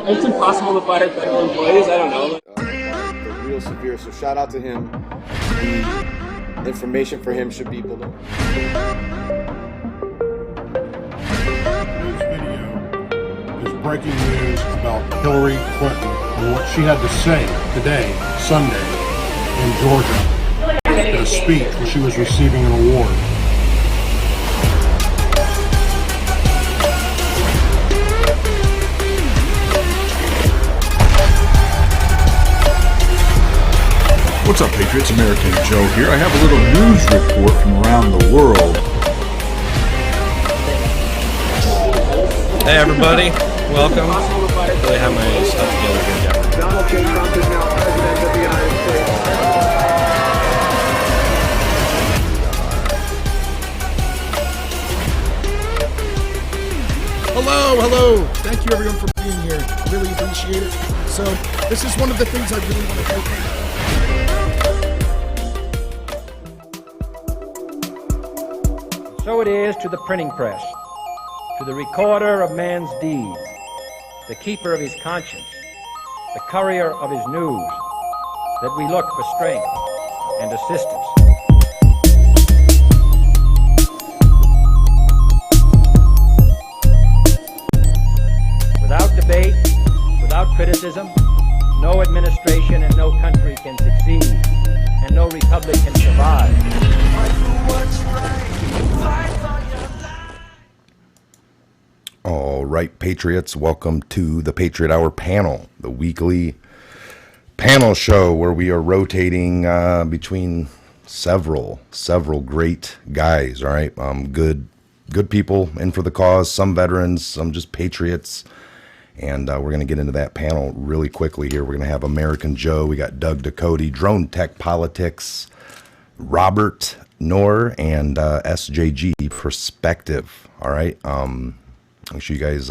It's impossible to fire federal employees. I don't know. They're real severe. So shout out to him. The information for him should be below. Today's video is breaking news about Hillary Clinton and what she had to say today, Sunday, in Georgia, in a speech where she was receiving an award. What's up, Patriots? American Joe here. I have a little news report from around the world. Hey everybody, welcome. I really have my stuff together here, Jeff. Donald J. Trump is now president of the United States. Hello. Thank you everyone for being here. Really appreciate it. So this is one of the things I really want to thank you. So it is to the printing press, to the recorder of man's deeds, the keeper of his conscience, the courier of his news, that we look for strength and assistance. Without debate, without criticism, no administration and no country can succeed, and no republic can survive. All right, Patriots, welcome to the Patriot Hour panel, the weekly panel show where we are rotating between several great guys. All right, good people in for the cause, some veterans, some just patriots, and we're going to get into that panel really quickly here. We're going to have American Joe, we got Doug Ducote, Drone Tech Politics, Robert Knorr, and SJG Perspective. All right. Make sure you guys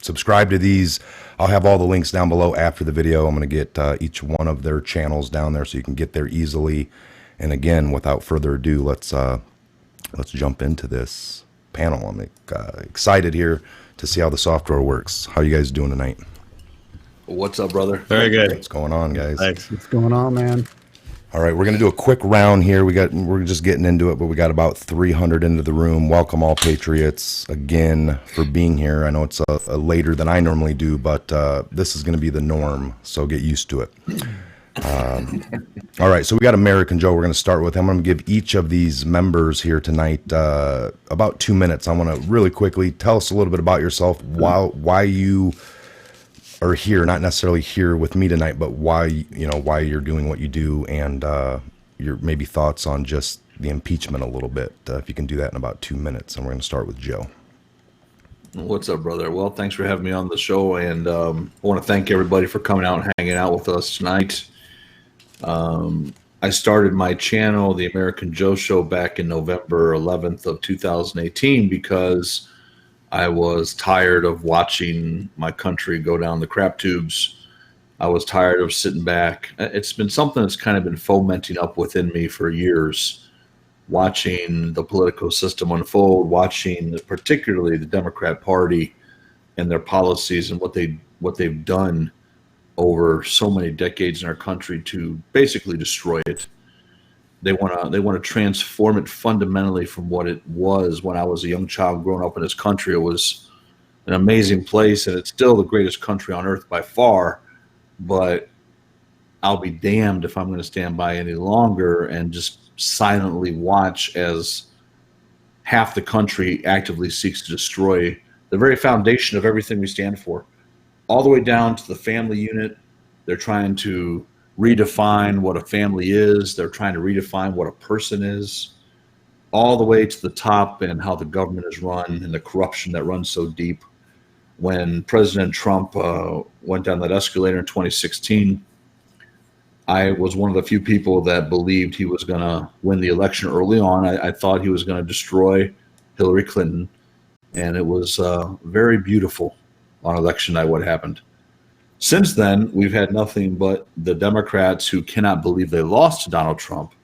subscribe to these. I'll have all the links down below after the video. I'm going to get each one of their channels down there so you can get there easily. And again, without further ado, let's jump into this panel. I'm excited here to see how the software works. How you guys doing tonight? What's up, brother? Very good. What's going on, guys? Thanks. What's going on, man? All right, we're going to do a quick round here. We're just getting into it, but we got about 300 into the room. Welcome all Patriots again for being here. I know it's later than I normally do, but this is going to be the norm, so get used to it. All right, so we got American Joe. We're going to start with him. I'm going to give each of these members here tonight about 2 minutes. I want to really quickly tell us a little bit about yourself, why you are here, not necessarily here with me tonight, but why you're doing what you do, and your maybe thoughts on just the impeachment a little bit. If you can do that in about 2 minutes, and we're going to start with Joe. What's up, brother? Well, thanks for having me on the show, and I want to thank everybody for coming out and hanging out with us tonight. I started my channel, The American Joe Show, back in November 11th of 2018 because I was tired of watching my country go down the crap tubes. I was tired of sitting back. It's been something that's kind of been fomenting up within me for years, watching the political system unfold, watching particularly the Democrat Party and their policies and what they've done over so many decades in our country to basically destroy it. They want to transform it fundamentally from what it was when I was a young child growing up in this country. It was an amazing place, and it's still the greatest country on earth by far. But I'll be damned if I'm going to stand by any longer and just silently watch as half the country actively seeks to destroy the very foundation of everything we stand for, all the way down to the family unit. They're trying to redefine what a family is. They're trying to redefine what a person is, all the way to the top and how the government is run and the corruption that runs so deep. When President Trump went down that escalator in 2016, I was one of the few people that believed he was going to win the election early on. I thought he was going to destroy Hillary Clinton, and it was very beautiful on election night what happened. Since then, we've had nothing but the Democrats who cannot believe they lost to Donald Trump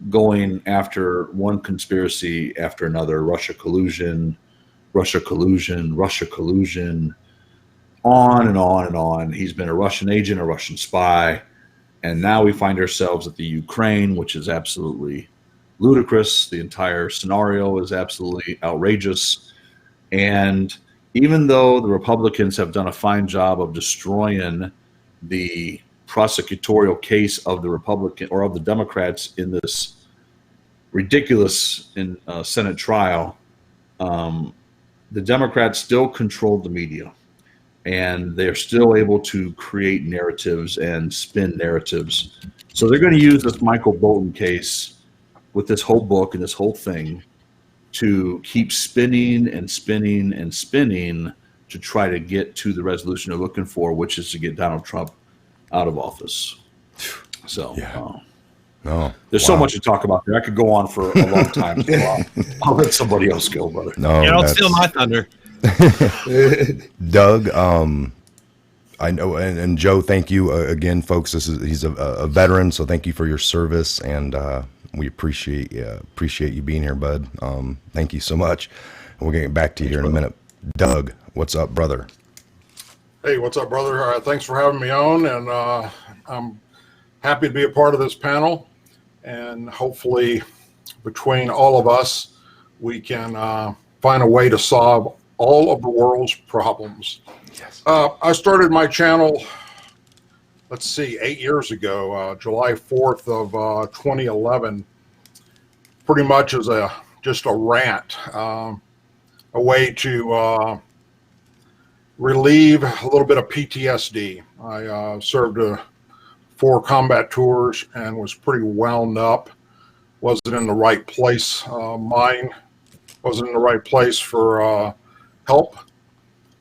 going after one conspiracy after another. Russia collusion, on and on and on. He's been a Russian agent, a Russian spy, and now we find ourselves at the Ukraine, which is absolutely ludicrous. The entire scenario is absolutely outrageous. And even though the Republicans have done a fine job of destroying the prosecutorial case of the Republican or of the Democrats in this ridiculous Senate trial, the Democrats still controlled the media, and they're still able to create narratives and spin narratives. So they're going to use this Michael Bolton case with this whole book and this whole thing to keep spinning and spinning and spinning to try to get to the resolution they're looking for, which is to get Donald Trump out of office. So there's so much to talk about there. I could go on for a long time. So I'll let somebody else go, brother. No, don't steal my thunder. Doug, I know, and Joe, thank you again, folks. He's a veteran, so thank you for your service, and we appreciate you being here, bud. Thank you so much. And we're getting back to you here in a minute. Doug, what's up, brother? Hey, what's up, brother? Thanks for having me on, and I'm happy to be a part of this panel. And hopefully, between all of us, we can find a way to solve all of the world's problems. Yes. I started my channel, 8 years ago, July 4th of 2011, pretty much as just a rant, a way to relieve a little bit of PTSD. I served 4 combat tours and was pretty wound up. Wasn't in the right place. Mind wasn't in the right place for help.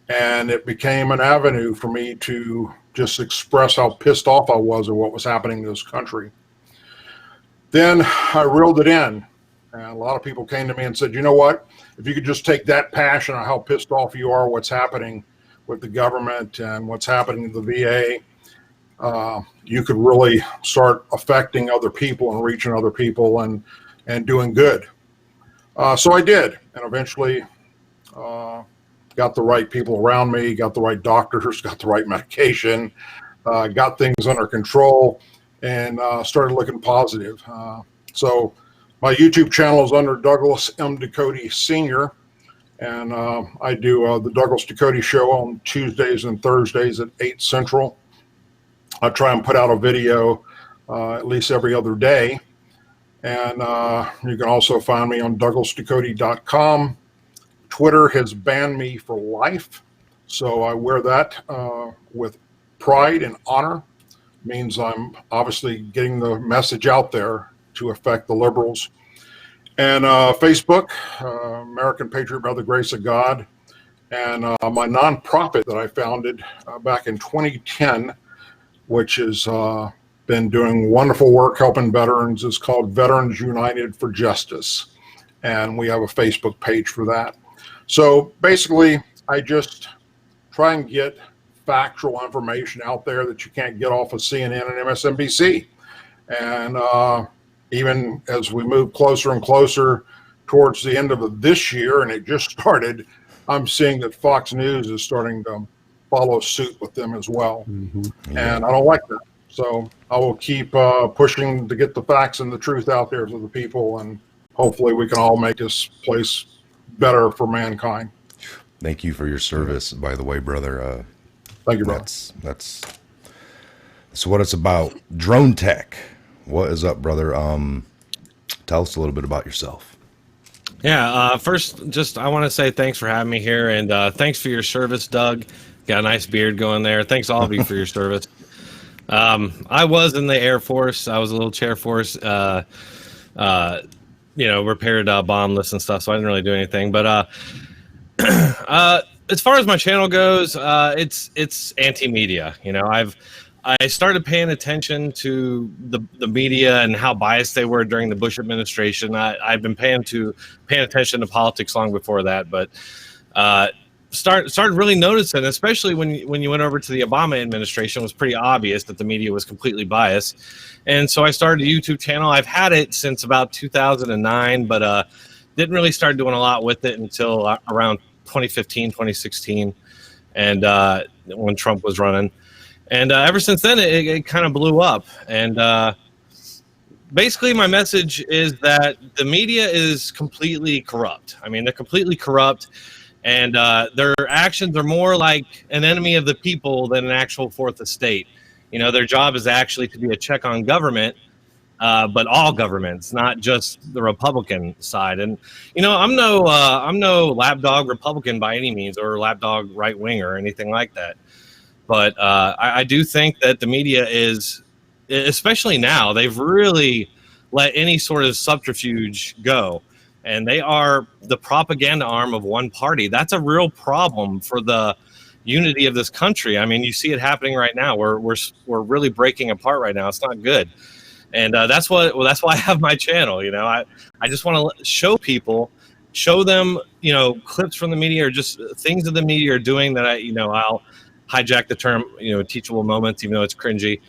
And it became an avenue for me to just express how pissed off I was at what was happening in this country. Then I reeled it in. And a lot of people came to me and said, you know what? If you could just take that passion on how pissed off you are what's happening with the government and what's happening in the VA, you could really start affecting other people and reaching other people and doing good. So I did, and eventually got the right people around me, got the right doctors, got the right medication, got things under control, and started looking positive. So my YouTube channel is under Douglas M. Ducote Sr., and I do the Douglas Ducote Show on Tuesdays and Thursdays at 8 Central. I try and put out a video at least every other day. And you can also find me on DouglasDucote.com. Twitter has banned me for life, so I wear that with pride and honor. It means I'm obviously getting the message out there to affect the liberals. And Facebook, American Patriot by the Grace of God, and my nonprofit that I founded back in 2010, which has been doing wonderful work helping veterans, is called Veterans United for Justice. And we have a Facebook page for that. So basically, I just try and get factual information out there that you can't get off of CNN and MSNBC. And even as we move closer and closer towards the end of this year, and it just started, I'm seeing that Fox News is starting to follow suit with them as well. Mm-hmm. And I don't like that. So I will keep pushing to get the facts and the truth out there to the people, and hopefully we can all make this place better for mankind. Thank you for your service, by the way, brother. Thank you, brother. That's what it's about. Drone tech. What is up, brother? Tell us a little bit about yourself. Yeah, first, I want to say thanks for having me here, and thanks for your service, Doug. Got a nice beard going there. Thanks all of you for your service. I was in the Air Force. I was a little Chair Force, repaired bomb lists and stuff, so I didn't really do anything. But as far as my channel goes, it's anti-media. I started paying attention to the media and how biased they were during the Bush administration. I've been paying attention to politics long before that, but started really noticing, especially when you went over to the Obama administration, it was pretty obvious that the media was completely biased. And so I started a YouTube channel. I've had it since about 2009, but didn't really start doing a lot with it until around 2015, 2016. and when Trump was running, and ever since then it kind of blew up. And basically, my message is that the media is completely corrupt. I mean, they're completely corrupt, and their actions are more like an enemy of the people than an actual fourth estate. You know, their job is actually to be a check on government, but all governments, not just the Republican side. And you know, I'm no lapdog Republican by any means, or lapdog right wing or anything like that. But I do think that the media is, especially now, they've really let any sort of subterfuge go, and they are the propaganda arm of one party. That's a real problem for the unity of this country. I mean, you see it happening right now. We're really breaking apart right now. It's not good, and that's why I have my channel. You know, I just want to show people, show them, you know, clips from the media or just things that the media are doing that I'll hijack the term, you know, teachable moments, even though it's cringy.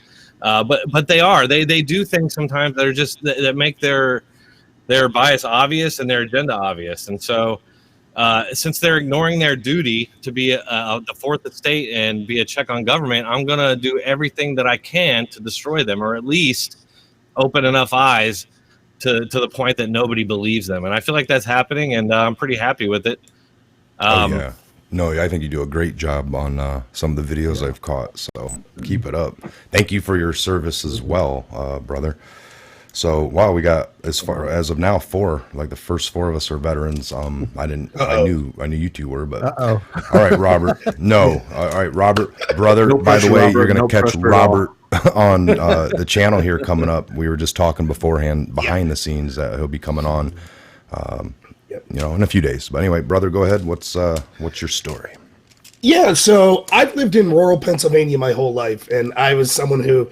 But they do things sometimes that are just that make their bias obvious and their agenda obvious. And so since they're ignoring their duty to be the fourth estate and be a check on government, I'm going to do everything that I can to destroy them, or at least open enough eyes to the point that nobody believes them. And I feel like that's happening, and I'm pretty happy with it. Yeah. No, I think you do a great job on some of the videos I've caught, so keep it up. Thank you for your service as well, brother. So, wow, we got, as of now, 4, like the first 4 of us are veterans. I knew you two were, but all right, Robert. No, all right, Robert, brother. No by the pressure, way, Robert. you're gonna No catch pressure at Robert on the channel here coming up. We were just talking beforehand, behind the scenes, that he'll be coming on. You know, in a few days. But anyway, brother, go ahead. What's your story? Yeah, so I've lived in rural Pennsylvania my whole life, and I was someone who,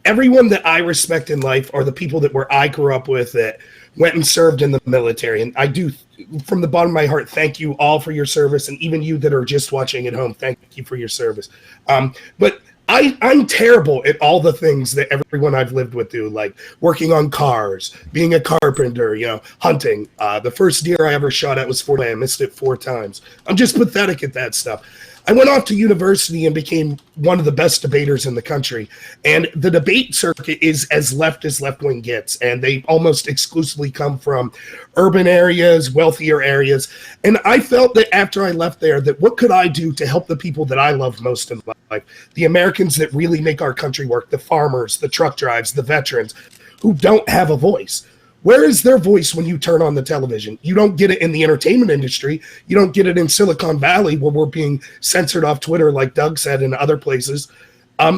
everyone that I respect in life are the people that where I grew up with that went and served in the military. And I do, from the bottom of my heart, thank you all for your service, and even you that are just watching at home, thank you for your service. But I'm terrible at all the things that everyone I've lived with do, like working on cars, being a carpenter, you know, hunting. The first deer I ever shot at was 4. I missed it 4 times. I'm just pathetic at that stuff. I went off to university and became one of the best debaters in the country. And the debate circuit is as left-wing gets. And they almost exclusively come from urban areas, wealthier areas. And I felt that after I left there, that what could I do to help the people that I love most in life? The Americans that really make our country work, the farmers, the truck drivers, the veterans, who don't have a voice. Where is their voice when you turn on the television? You don't get it in the entertainment industry. You don't get it in Silicon Valley, where we're being censored off Twitter, like Doug said, and other places.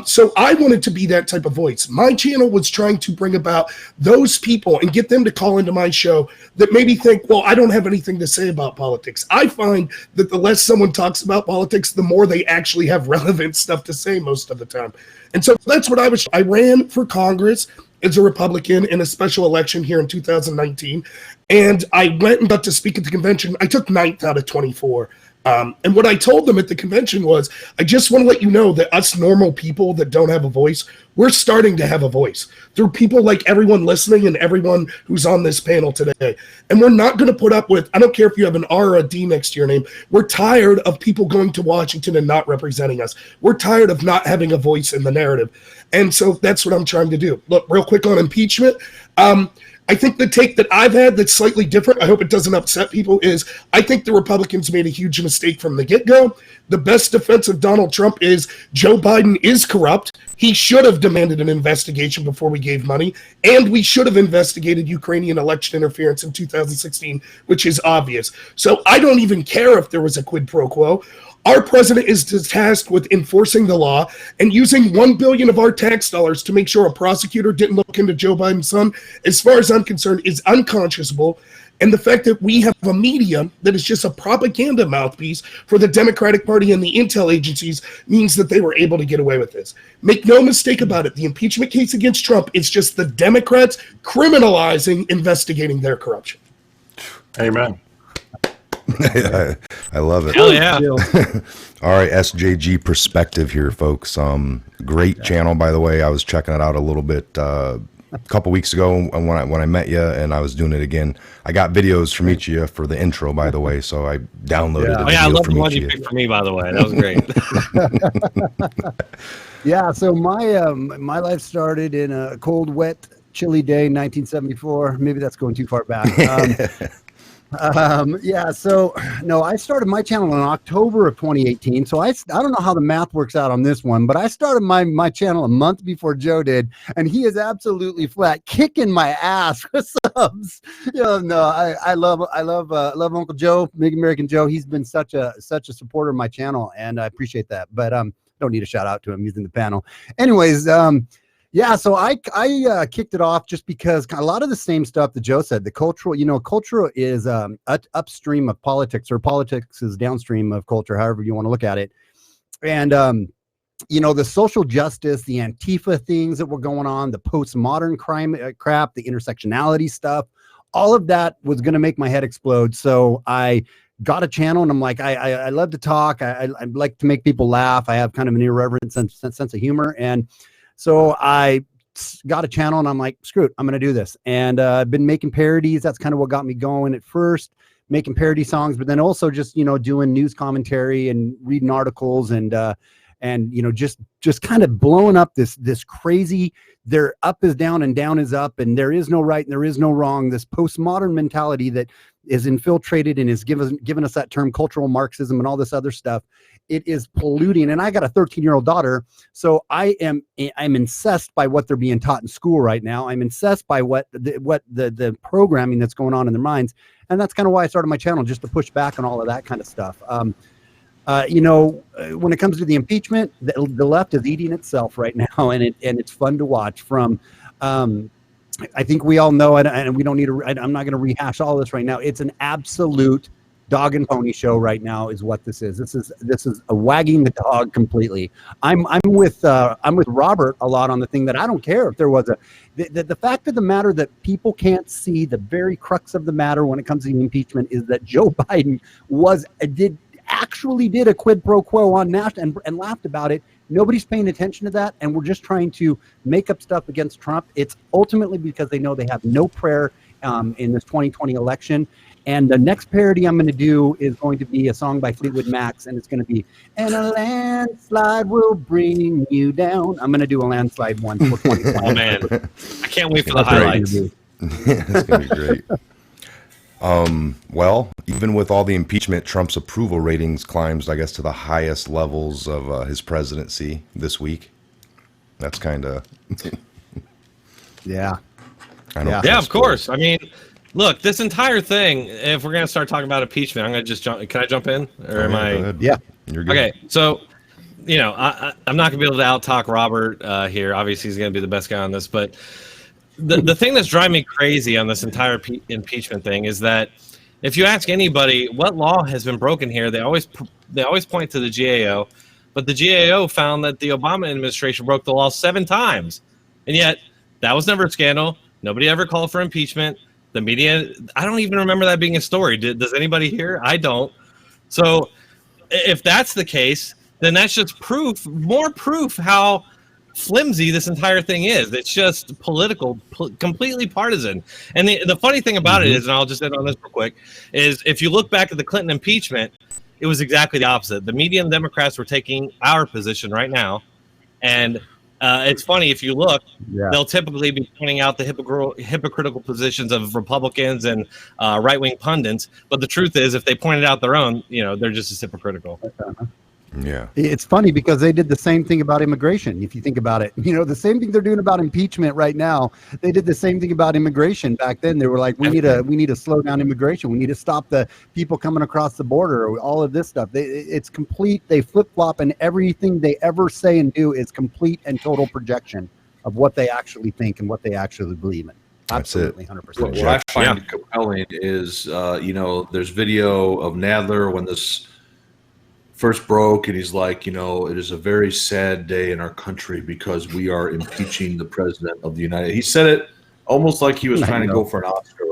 So I wanted to be that type of voice. My channel was trying to bring about those people and get them to call into my show that maybe think, well, I don't have anything to say about politics. I find that the less someone talks about politics, the more they actually have relevant stuff to say most of the time. And so that's what I ran for Congress as a Republican in a special election here in 2019. And I went and got to speak at the convention. I took 9th out of 24. And what I told them at the convention was, I just want to let you know that us normal people that don't have a voice, we're starting to have a voice through people like everyone listening and everyone who's on this panel today. And we're not going to put up with, I don't care if you have an R or a D next to your name, we're tired of people going to Washington and not representing us. We're tired of not having a voice in the narrative. And so that's what I'm trying to do. Look, real quick on impeachment. I think the take that I've had that's slightly different, I hope it doesn't upset people, is I think the Republicans made a huge mistake from the get-go. The best defense of Donald Trump is Joe Biden is corrupt. He should have demanded an investigation before we gave money, and we should have investigated Ukrainian election interference in 2016, which is obvious. So I don't even care if there was a quid pro quo. Our president is tasked with enforcing the law and using $1 billion of our tax dollars to make sure a prosecutor didn't look into Joe Biden's son, as far as I'm concerned, is unconscionable. And the fact that we have a media that is just a propaganda mouthpiece for the Democratic Party and the intel agencies means that they were able to get away with this. Make no mistake about it. The impeachment case against Trump is just the Democrats criminalizing, investigating their corruption. Amen. I love it. Hell yeah. All right, SJG perspective here, folks. Great channel, by the way. I was checking it out a little bit couple weeks ago when I met you, and I was doing it again. I got videos from each of you for the intro, by the way, so I downloaded the videos I love the from one each you of you. picked for me, by the way. That was great. Yeah, so my life started in a cold, wet, chilly day in 1974. Maybe that's going too far back. Yeah, so no, I started my channel in October of 2018. So I don't know how the math works out on this one, but I started my channel a month before Joe did, and he is absolutely flat, kicking my ass for subs. No, I love Uncle Joe, Big American Joe. He's been such a supporter of my channel, and I appreciate that. But don't need a shout out to him. He's in the panel. Anyways, yeah, so I kicked it off just because a lot of the same stuff that Joe said. The cultural is upstream of politics, or politics is downstream of culture, however you want to look at it. And the social justice, the Antifa things that were going on, the postmodern crime crap, the intersectionality stuff, all of that was going to make my head explode. So I got a channel, and I'm like, I love to talk. I like to make people laugh. I have kind of an irreverent sense of humor, and so I got a channel, and I'm like, screw it, I'm going to do this. And I've been making parodies. That's kind of what got me going at first, making parody songs, but then also just, doing news commentary and reading articles and just kind of blowing up this crazy, there up is down and down is up, and there is no right and there is no wrong. This postmodern mentality that is infiltrated and is given us that term cultural Marxism and all this other stuff. It is polluting. And I got a 13-year-old daughter, so I'm incensed by what they're being taught in school right now. I'm incensed by what the programming that's going on in their minds. And that's kind of why I started my channel, just to push back on all of that kind of stuff. When it comes to the impeachment, the left is eating itself right now, and it's fun to watch. From I think we all know it, and we don't need to. I'm not going to rehash all this right now. It's an absolute dog and pony show right now, is what this is. This is a wagging the dog completely. I'm with Robert a lot on the thing that I don't care if there was the fact of the matter that people can't see the very crux of the matter when it comes to the impeachment is that Joe Biden actually did a quid pro quo on national and laughed about it. Nobody's paying attention to that, and we're just trying to make up stuff against Trump. It's ultimately because they know they have no prayer in this 2020 election. And the next parody I'm going to do is going to be a song by Fleetwood Mac, and it's going to be, and a landslide will bring you down. I'm going to do a landslide one for 2020. Oh, man. I can't wait for the highlights. It's going to be great. Well, even with all the impeachment, Trump's approval ratings climbs, I guess, to the highest levels of his presidency this week. That's kind of... Yeah. Yeah, of course. I mean, look, this entire thing, if we're going to start talking about impeachment, I'm going to just jump. Can I jump in? Or am I? Yeah. You're good. Okay. So, I'm not going to be able to out-talk Robert here. Obviously, he's going to be the best guy on this. But the thing that's driving me crazy on this entire impeachment thing is that if you ask anybody what law has been broken here, they always point to the GAO. But the GAO found that the Obama administration broke the law 7 times. And yet, that was never a scandal. Nobody ever called for impeachment. The media, I don't even remember that being a story. Does anybody here? I don't. So if that's the case, then that's just more proof how flimsy this entire thing is. It's just political, completely partisan. And the funny thing about it is, and I'll just end on this real quick, is if you look back at the Clinton impeachment, it was exactly the opposite. The media and Democrats were taking our position right now. And it's funny, if you look, they'll typically be pointing out the hypocritical positions of Republicans and right-wing pundits. But the truth is, if they pointed out their own, they're just as hypocritical. Yeah. It's funny because they did the same thing about immigration. If you think about it, the same thing they're doing about impeachment right now, they did the same thing about immigration back then. They were like, we need to slow down immigration. We need to stop the people coming across the border, all of this stuff. It's complete. They flip flop, and everything they ever say and do is complete and total projection of what they actually think and what they actually believe in. Absolutely, 100%. What I find compelling is, there's video of Nadler when this first broke, and he's like, it is a very sad day in our country because we are impeaching the president of the United. He said it almost like he was trying to go for an Oscar.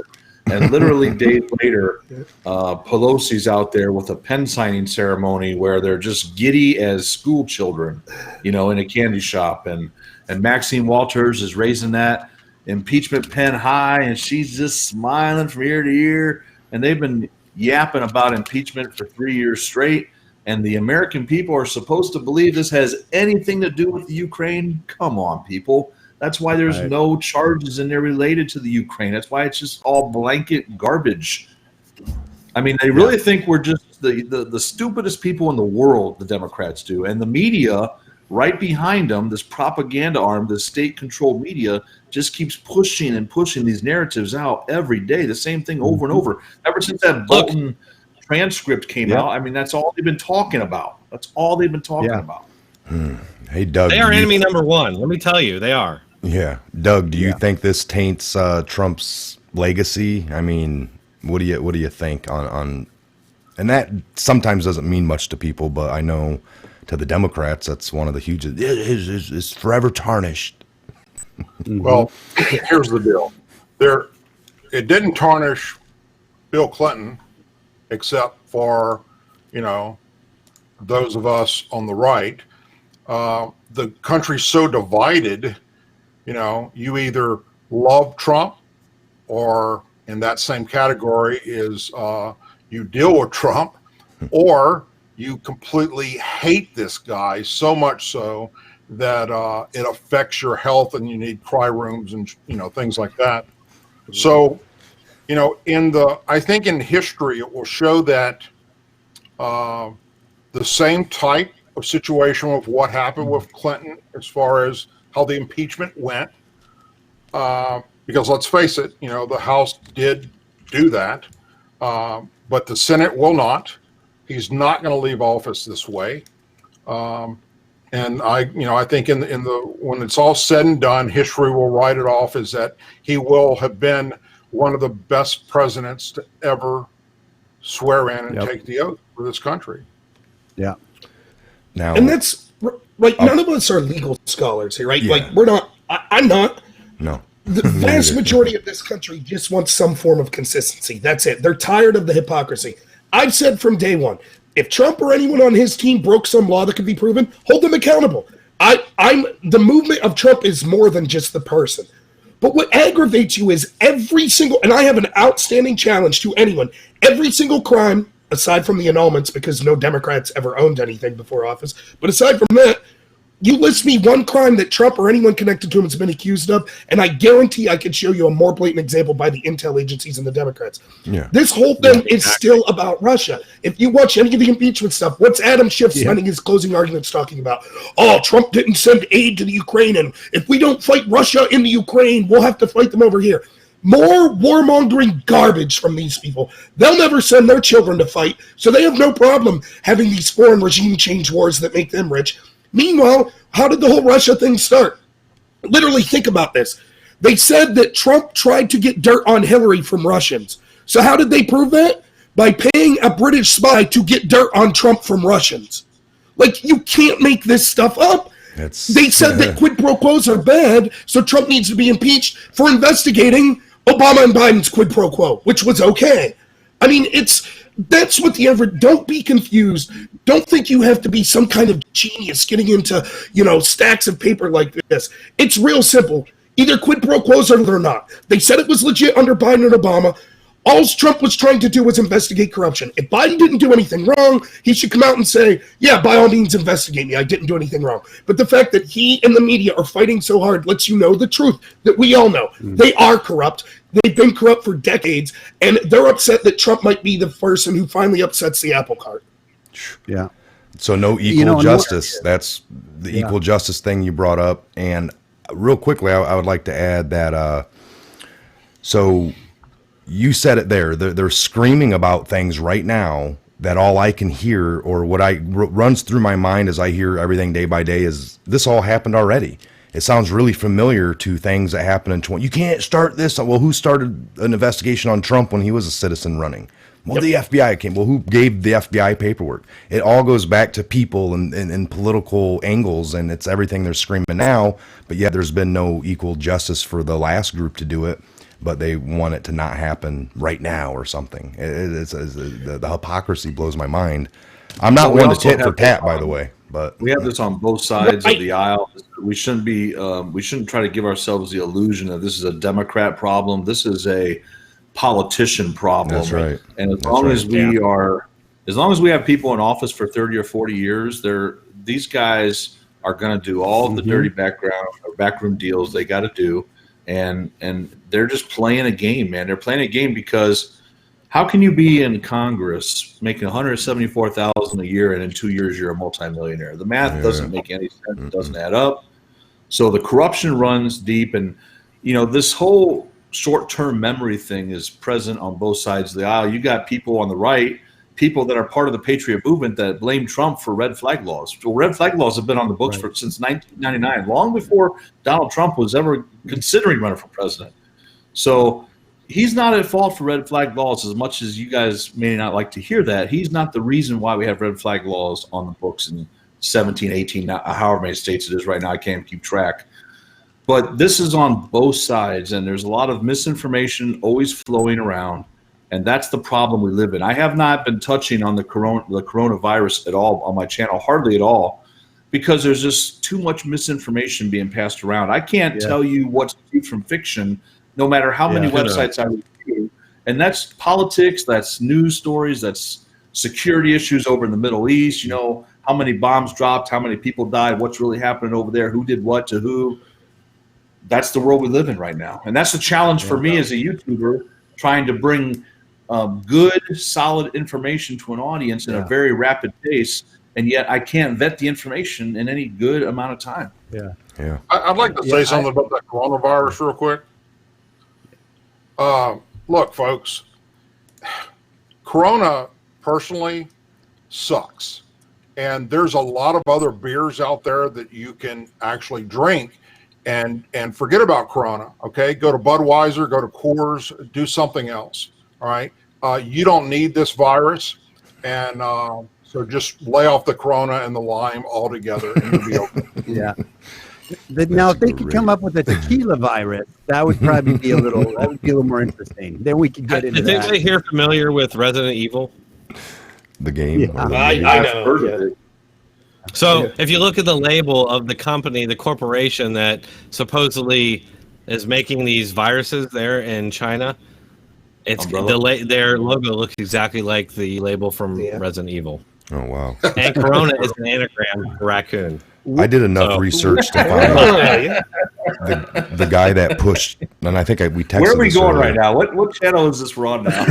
And literally days later, Pelosi's out there with a pen signing ceremony where they're just giddy as school children, in a candy shop. And Maxine Walters is raising that. impeachment pen high, and she's just smiling from ear to ear. And they've been yapping about impeachment for 3 years straight. And the American people are supposed to believe this has anything to do with the Ukraine. Come on, people. That's why there's no charges in there related to the Ukraine. That's why it's just all blanket garbage. I mean, they really think we're just the stupidest people in the world, the Democrats do. And the media right behind them, this propaganda arm, this state-controlled media, just keeps pushing and pushing these narratives out every day, the same thing over and over. Ever since that Bolton transcript came out, I mean, that's all they've been talking about. That's all they've been talking about. Hey, Doug. They are enemy number one. Let me tell you, they are. Yeah. Doug, do you think this taints Trump's legacy? I mean, what do you think on and that sometimes doesn't mean much to people, but I know to the Democrats that's one of the huge is forever tarnished. Well, here's the deal. It didn't tarnish Bill Clinton, except for, those of us on the right. The country's so divided, you either love Trump, or in that same category is you deal with Trump, or you completely hate this guy so much so that it affects your health and you need cry rooms and things like that. So, I think in history it will show that the same type of situation with what happened with Clinton as far as how the impeachment went, because let's face it, the House did do that, but the Senate will not. He's not going to leave office this way. And I think in the when it's all said and done, history will write it off as that he will have been one of the best presidents to ever swear in and take the oath for this country. Yeah. Now, and that's right. None of us are legal scholars here, right? Yeah. Like we're not. I'm not. No. The vast majority of this country just wants some form of consistency. That's it. They're tired of the hypocrisy. I've said from day one, if Trump or anyone on his team broke some law that could be proven, hold them accountable. The movement of Trump is more than just the person. But what aggravates you is every single, and I have an outstanding challenge to anyone, every single crime, aside from the annulments, because no Democrats ever owned anything before office, but aside from that, you list me one crime that Trump or anyone connected to him has been accused of, and I guarantee I could show you a more blatant example by the intel agencies and the Democrats. Yeah. This whole thing is still about Russia. If you watch any of the impeachment stuff, what's Adam Schiff spending his closing arguments talking about? Oh, Trump didn't send aid to the Ukraine, and if we don't fight Russia in the Ukraine, we'll have to fight them over here. More warmongering garbage from these people. They'll never send their children to fight, so they have no problem having these foreign regime change wars that make them rich. Meanwhile, how did the whole Russia thing start? Literally, think about this. They said that Trump tried to get dirt on Hillary from Russians. So how did they prove that? By paying a British spy to get dirt on Trump from Russians. Like, you can't make this stuff up. They said that quid pro quos are bad, so Trump needs to be impeached for investigating Obama and Biden's quid pro quo, which was okay. I mean, that's what don't be confused. Don't think you have to be some kind of genius getting into, stacks of paper like this. It's real simple. Either quid pro quos or they're not. They said it was legit under Biden and Obama. All Trump was trying to do was investigate corruption. If Biden didn't do anything wrong, he should come out and say, yeah, by all means, investigate me. I didn't do anything wrong. But the fact that he and the media are fighting so hard lets you know the truth that we all know. They are corrupt. They've been corrupt for decades, and they're upset that Trump might be the person who finally upsets the apple cart. Yeah. So no equal justice. That's the equal justice thing you brought up. And real quickly, I would like to add that, so you said it there. They're screaming about things right now that all I can hear, or what runs through my mind as I hear everything day by day, is this all happened already. It sounds really familiar to things that happened in 20. You can't start this. Well, who started an investigation on Trump when he was a citizen running? Well, the FBI came. Well, who gave the FBI paperwork? It all goes back to people and political angles, and it's everything they're screaming now. But yet there's been no equal justice for the last group to do it, but they want it to not happen right now or something. The hypocrisy blows my mind. I'm not one to tit for tat, by the way. But we have this on both sides of the aisle. we shouldn't try to give ourselves the illusion that this is a Democrat problem. This is a politician problem. That's right. And as long as we have people in office for 30 or 40 years, these guys are going to do all of the dirty backroom deals they got to do, and they're just playing a game, man. They're playing a game because how can you be in Congress making $174,000 a year and in 2 years you're a multimillionaire? The math doesn't make any sense. It doesn't add up. So the corruption runs deep, and this whole short-term memory thing is present on both sides of the aisle. You got people on the right, people that are part of the Patriot movement that blame Trump for red flag laws. Well, red flag laws have been on the books since 1999, long before Donald Trump was ever considering running for president. So he's not at fault for red flag laws, as much as you guys may not like to hear that. He's not the reason why we have red flag laws on the books in 17, 18, however many states it is right now. I can't keep track. But this is on both sides, and there's a lot of misinformation always flowing around. And that's the problem we live in. I have not been touching on the coronavirus at all on my channel, hardly at all, because there's just too much misinformation being passed around. I can't tell you what's true from fiction, no matter how many websites I review. And that's politics, that's news stories, that's security issues over in the Middle East. How many bombs dropped, how many people died, what's really happening over there, who did what to who. That's the world we live in right now. And that's the challenge for me as a YouTuber, trying to bring good, solid information to an audience in a very rapid pace, and yet I can't vet the information in any good amount of time. Yeah. I'd like to say something about that coronavirus real quick. Look, folks, Corona personally sucks, and there's a lot of other beers out there that you can actually drink and forget about Corona. Okay, go to Budweiser, go to Coors, do something else. All right. You don't need this virus, and so just lay off the Corona and the lime altogether, and you'll be okay. Now, if they could come up with a tequila virus, that would probably be a little more interesting. Then we could get into that. Is anybody here familiar with Resident Evil? The game? I know. Heard of it. So if you look at the label of the company, the corporation that supposedly is making these viruses there in China, their logo looks exactly like the label from Resident Evil. Oh, wow. And Corona is an anagram for raccoon. I did enough research to find the guy that pushed, and I think we texted. Where are we going earlier. right now? What channel is this we're on now?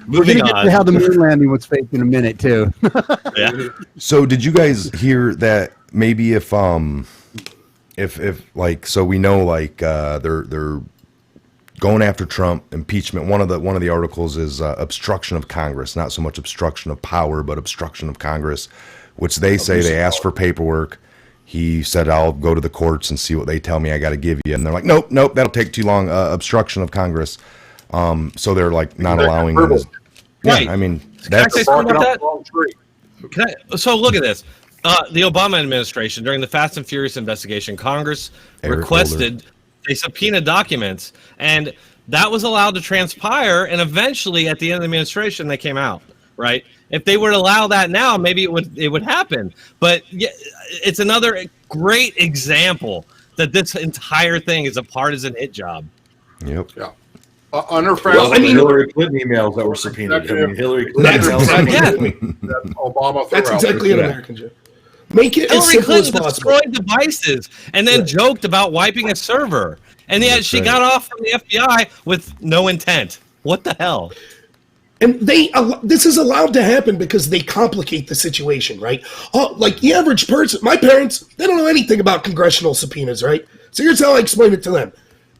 We're going to get to how the moon landing was faked in a minute, too. So did you guys hear that maybe if like, so we know like they're going after Trump, impeachment. One of the articles is obstruction of Congress, not so much obstruction of power, but obstruction of Congress, which they say they asked for paperwork. He said, I'll go to the courts and see what they tell me I got to give you. And they're like, nope, that'll take too long. Obstruction of Congress. So they're like not allowing them. Right. I mean, Can I say something about that? So look at this. The Obama administration, during the Fast and Furious investigation, Congress requested they subpoena documents, and that was allowed to transpire, and eventually at the end of the administration they came out, right? If they were to allow that now, maybe it would happen. But it's another great example that this entire thing is a partisan hit job. Yep. Yeah. Hillary Clinton emails that were subpoenaed. Hillary Clinton emails. Obama. That's exactly an American joke. Make it Hillary as simple as Clinton possible. destroyed devices and then joked about wiping a server, and yet she got off from the FBI with no intent. What the hell? And this is allowed to happen because they complicate the situation, right? Oh, like the average person, my parents, they don't know anything about congressional subpoenas, right? So here's how I explain it to them.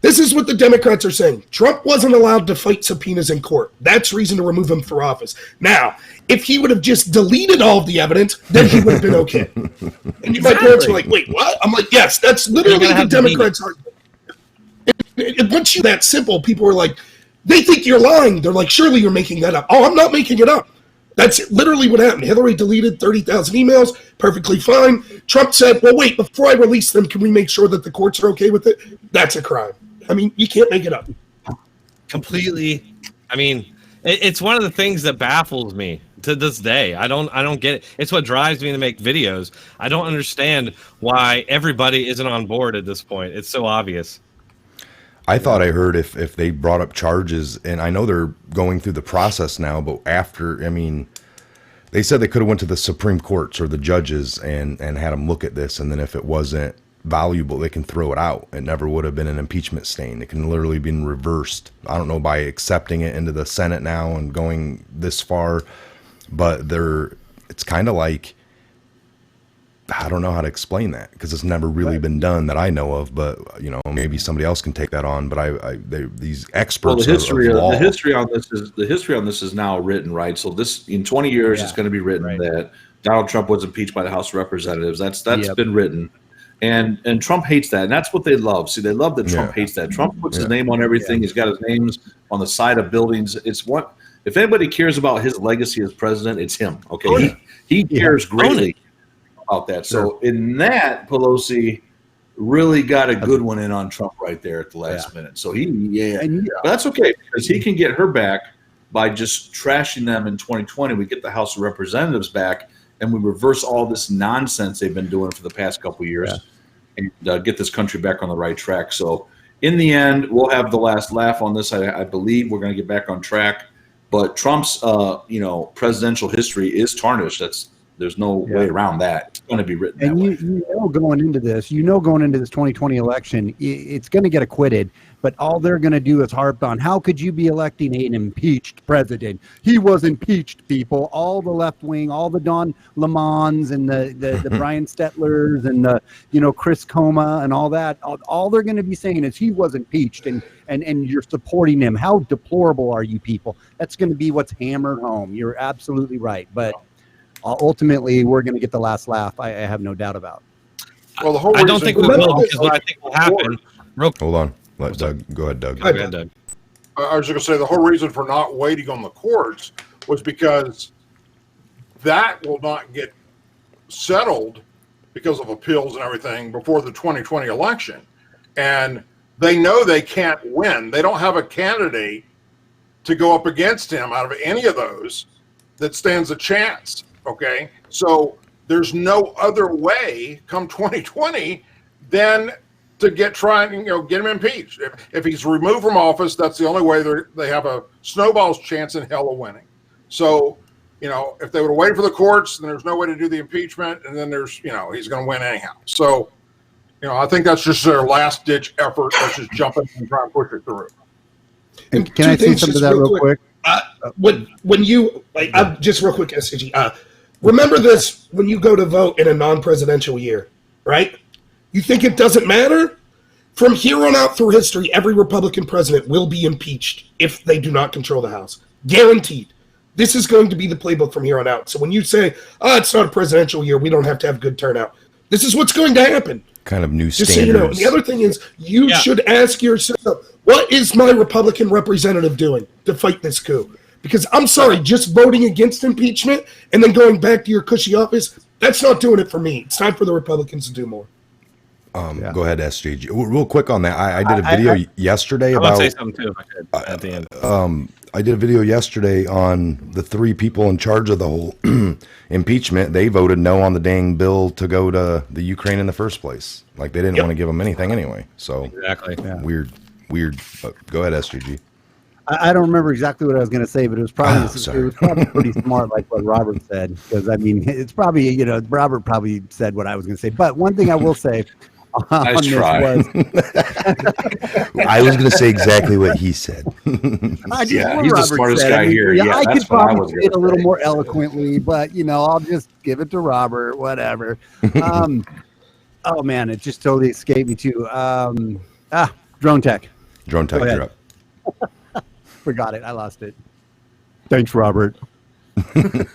This is what the Democrats are saying. Trump wasn't allowed to fight subpoenas in court. That's reason to remove him from office. Now, if he would have just deleted all of the evidence, then he would have been okay. And my parents were like, wait, what? I'm like, yes, that's literally the Democrats' argument. Once you that simple, people are like, they think you're lying. They're like, surely you're making that up. Oh, I'm not making it up. That's literally what happened. Hillary deleted 30,000 emails, perfectly fine. Trump said, well, wait, before I release them, can we make sure that the courts are okay with it? That's a crime. I mean, you can't make it up. Completely. I mean, it's one of the things that baffles me, to this day. I don't get it. It's what drives me to make videos. I don't understand why everybody isn't on board at this point. It's so obvious. I thought I heard if they brought up charges, and I know they're going through the process now, but after, I mean, they said they could have went to the Supreme Courts or the judges and had them look at this, and then if it wasn't valuable, they can throw it out. It never would have been an impeachment stain. It can literally been reversed. I don't know, by accepting it into the Senate now and going this far, but it's kind of like, I don't know how to explain that because it's never really been done that I know of, but you know, maybe somebody else can take that on. But these experts, the history on this is now written, right? So this, in 20 years, it's going to be written that Donald Trump was impeached by the House of Representatives. That's been written. And Trump hates that, and that's what they love. See, they love that Trump hates that. Trump puts his name on everything. He's got his names on the side of buildings. It's what, if anybody cares about his legacy as president, it's him. Okay, he cares greatly about that. So in that, Pelosi really got a good one in on Trump right there at the last minute. So but that's okay because he can get her back by just trashing them in 2020. We get the House of Representatives back, and we reverse all this nonsense they've been doing for the past couple of years, and get this country back on the right track. So in the end, we'll have the last laugh on this. I believe we're going to get back on track. But Trump's, presidential history is tarnished. There's no way around that. It's going to be written that way. You know, going into this 2020 election, it's going to get acquitted. But all they're going to do is harp on, how could you be electing an impeached president? He was impeached, people. All the left wing, all the Don Lemons and the Brian Stettlers and the Chris Coma and all that. All they're going to be saying is he was impeached, and you're supporting him. How deplorable are you people? That's going to be what's hammered home. You're absolutely right. But ultimately, we're going to get the last laugh. I have no doubt about. Well, the whole I don't think we will, because what I think will happen. Hold on. Let Doug go ahead, Doug. Go ahead, Doug. I was just going to say the whole reason for not waiting on the courts was because that will not get settled because of appeals and everything before the 2020 election. And they know they can't win. They don't have a candidate to go up against him out of any of those that stands a chance. Okay. So there's no other way come 2020 than to get him impeached. If he's removed from office, that's the only way they have a snowball's chance in hell of winning. So, if they would have waited for the courts, then there's no way to do the impeachment, and then there's, he's going to win anyhow. So, I think that's just their last ditch effort. Let's just jump in and try and push it through. And can I say something to that real quick? When you just real quick, SCG, remember this when you go to vote in a non-presidential year, right? You think it doesn't matter? From here on out through history, every Republican president will be impeached if they do not control the House. Guaranteed. This is going to be the playbook from here on out. So when you say, it's not a presidential year, we don't have to have good turnout, this is what's going to happen. Kind of new Just standards. so you know. And the other thing is, you should ask yourself, what is my Republican representative doing to fight this coup? Because I'm sorry, just voting against impeachment and then going back to your cushy office, that's not doing it for me. It's time for the Republicans to do more. Go ahead, SJG. Real quick on that. I did a video yesterday about. I want to say something too, if I could, at the end. I did a video yesterday on the three people in charge of the whole impeachment. They voted no on the dang bill to go to the Ukraine in the first place. Like they didn't want to give them anything anyway. So exactly. Weird. Go ahead, SJG. I don't remember exactly what I was going to say, but it was probably pretty smart, like what Robert said. Because it's probably Robert probably said what I was going to say. But one thing I will say. Nice try. I was going to say exactly what he said. He's the smartest guy here. I could probably say it a little more eloquently, but I'll just give it to Robert. Whatever. Oh man, it just totally escaped me too. Drone tech. Drone tech, you're up. Forgot it. I lost it. Thanks, Robert.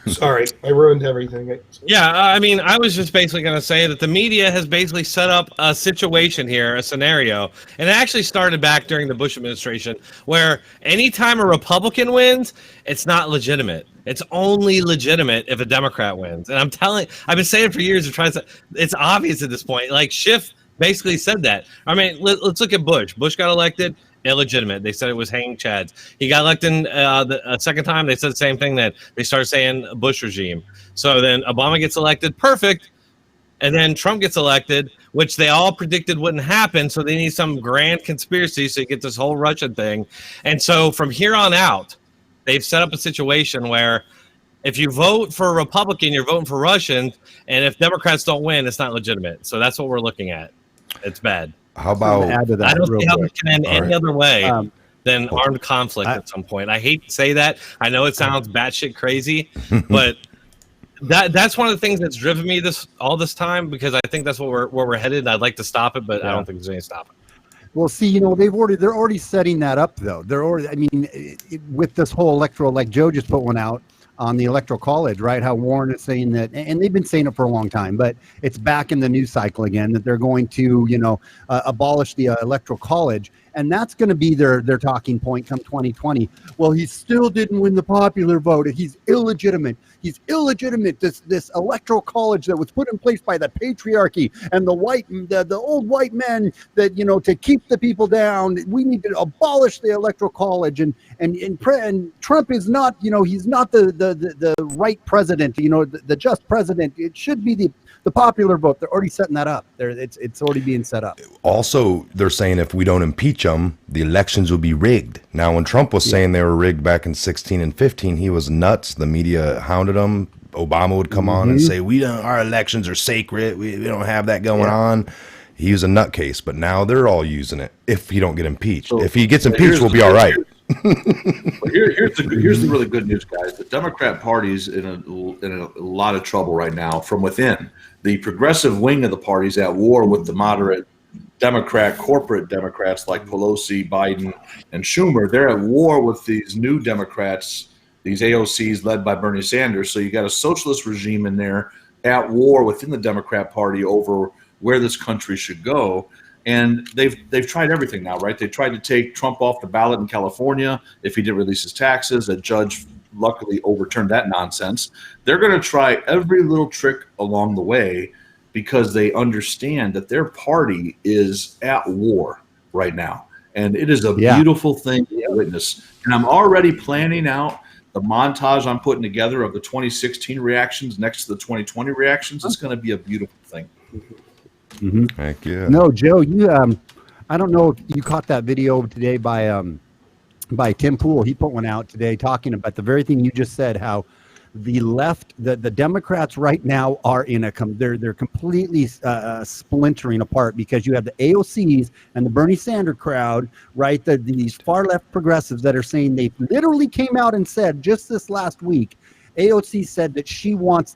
Sorry, I ruined everything. Yeah, I was just basically going to say that the media has basically set up a situation here, a scenario, and it actually started back during the Bush administration, where anytime a Republican wins, it's not legitimate. It's only legitimate if a Democrat wins. And I've been saying for years, it's obvious at this point. Like Schiff basically said that. Let's look at Bush. Bush got elected. illegitimate. They said it was hanging chads. He got elected the second time. They said the same thing. That they started saying Bush regime. So then Obama gets elected, perfect, and then Trump gets elected, which they all predicted wouldn't happen. So they need some grand conspiracy so you get this whole Russian thing. And so from here on out, they've set up a situation where if you vote for a Republican, you're voting for Russians, and if Democrats don't win, it's not legitimate. So that's what we're looking at. It's bad. How about add to that I don't real see how quick. it can end any right. other way than armed conflict at some point. I hate to say that. I know it sounds batshit crazy, but that's one of the things that's driven me all this time, because I think that's where we're headed. I'd like to stop it, but I don't think there's any stopping. Well, see, you know, they're already setting that up, though. They're already, I mean, with this whole electoral, like Joe just put one out on the Electoral College, right? How Warren is saying that, and they've been saying it for a long time, but it's back in the news cycle again, that they're going to, you know, abolish the Electoral College. And that's going to be their talking point come 2020. Well, he still didn't win the popular vote. He's illegitimate. He's illegitimate. This Electoral College that was put in place by the patriarchy and the old white men that, you know, to keep the people down. We need to abolish the Electoral College. And Trump is not, you know, he's not the right president. You know, the just president. It should be the popular vote. They're already setting that up. It's already being set up. Also, they're saying if we don't impeach them, the elections will be rigged. Now, when Trump was saying they were rigged back in 16 and 15, he was nuts. The media hounded him. Obama would come on and say, our elections are sacred. We don't have that going on. He was a nutcase, but now they're all using it if he don't get impeached. So, if he gets impeached, we'll be all right. Here's the really good news, guys. The Democrat Party's in a lot of trouble right now from within. The progressive wing of the party's at war with the moderate corporate Democrats like Pelosi, Biden, and Schumer. They're at war with these new Democrats, these AOCs led by Bernie Sanders. So you got a socialist regime in there at war within the Democrat Party over where this country should go. And they've tried everything now, right? They tried to take Trump off the ballot in California if he didn't release his taxes. A judge luckily overturned that nonsense. They're going to try every little trick along the way because they understand that their party is at war right now. And it is a beautiful thing to witness. And I'm already planning out the montage I'm putting together of the 2016 reactions next to the 2020 reactions. It's going to be a beautiful thing. Mm-hmm. Heck yeah. No, Joe, you I don't know if you caught that video today by Tim Pool. He put one out today talking about the very thing you just said, how the left, the Democrats right now are they're completely splintering apart, because you have the AOCs and the Bernie Sanders crowd, right? These far left progressives that are saying, they literally came out and said just this last week, AOC said that she wants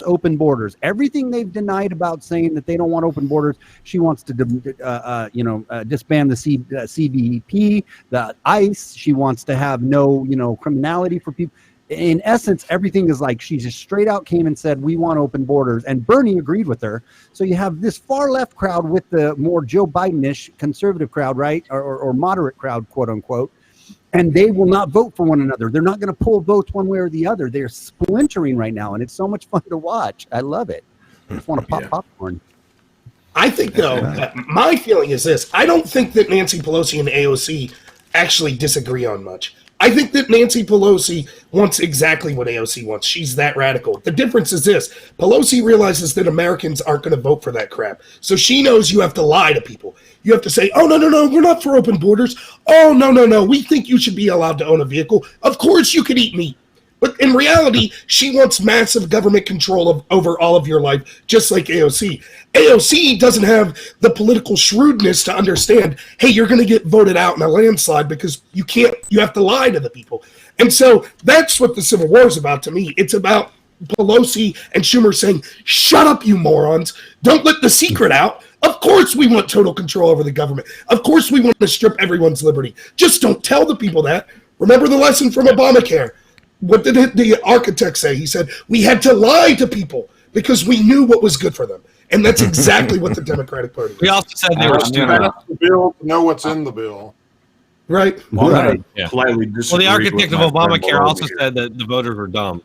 open borders. Everything they've denied about saying that they don't want open borders, she wants to, disband the CBP, the ICE. She wants to have no, criminality for people. In essence, everything is like she just straight out came and said, we want open borders. And Bernie agreed with her. So you have this far left crowd with the more Joe Biden-ish conservative crowd, right? Or moderate crowd, quote unquote. And they will not vote for one another. They're not going to pull votes one way or the other. They're splintering right now, and it's so much fun to watch. I love it. I just want to pop popcorn. I think, though, my feeling is this. I don't think that Nancy Pelosi and AOC actually disagree on much. I think that Nancy Pelosi wants exactly what AOC wants. She's that radical. The difference is this. Pelosi realizes that Americans aren't going to vote for that crap. So she knows you have to lie to people. You have to say, oh, no, we're not for open borders. Oh, no, we think you should be allowed to own a vehicle. Of course you could eat meat. But in reality, she wants massive government control over all of your life, just like AOC. AOC doesn't have the political shrewdness to understand, hey, you're going to get voted out in a landslide because you have to lie to the people. And so that's what the Civil War is about to me. It's about Pelosi and Schumer saying, shut up, you morons. Don't let the secret out. Of course we want total control over the government. Of course we want to strip everyone's liberty. Just don't tell the people that. Remember the lesson from Obamacare. What did the architect say? He said, we had to lie to people because we knew what was good for them. And that's exactly what the Democratic Party did. We also said they were stupid. The bill to know what's in the bill. Right. Politely Well, the architect of Obamacare also said that the voters were dumb.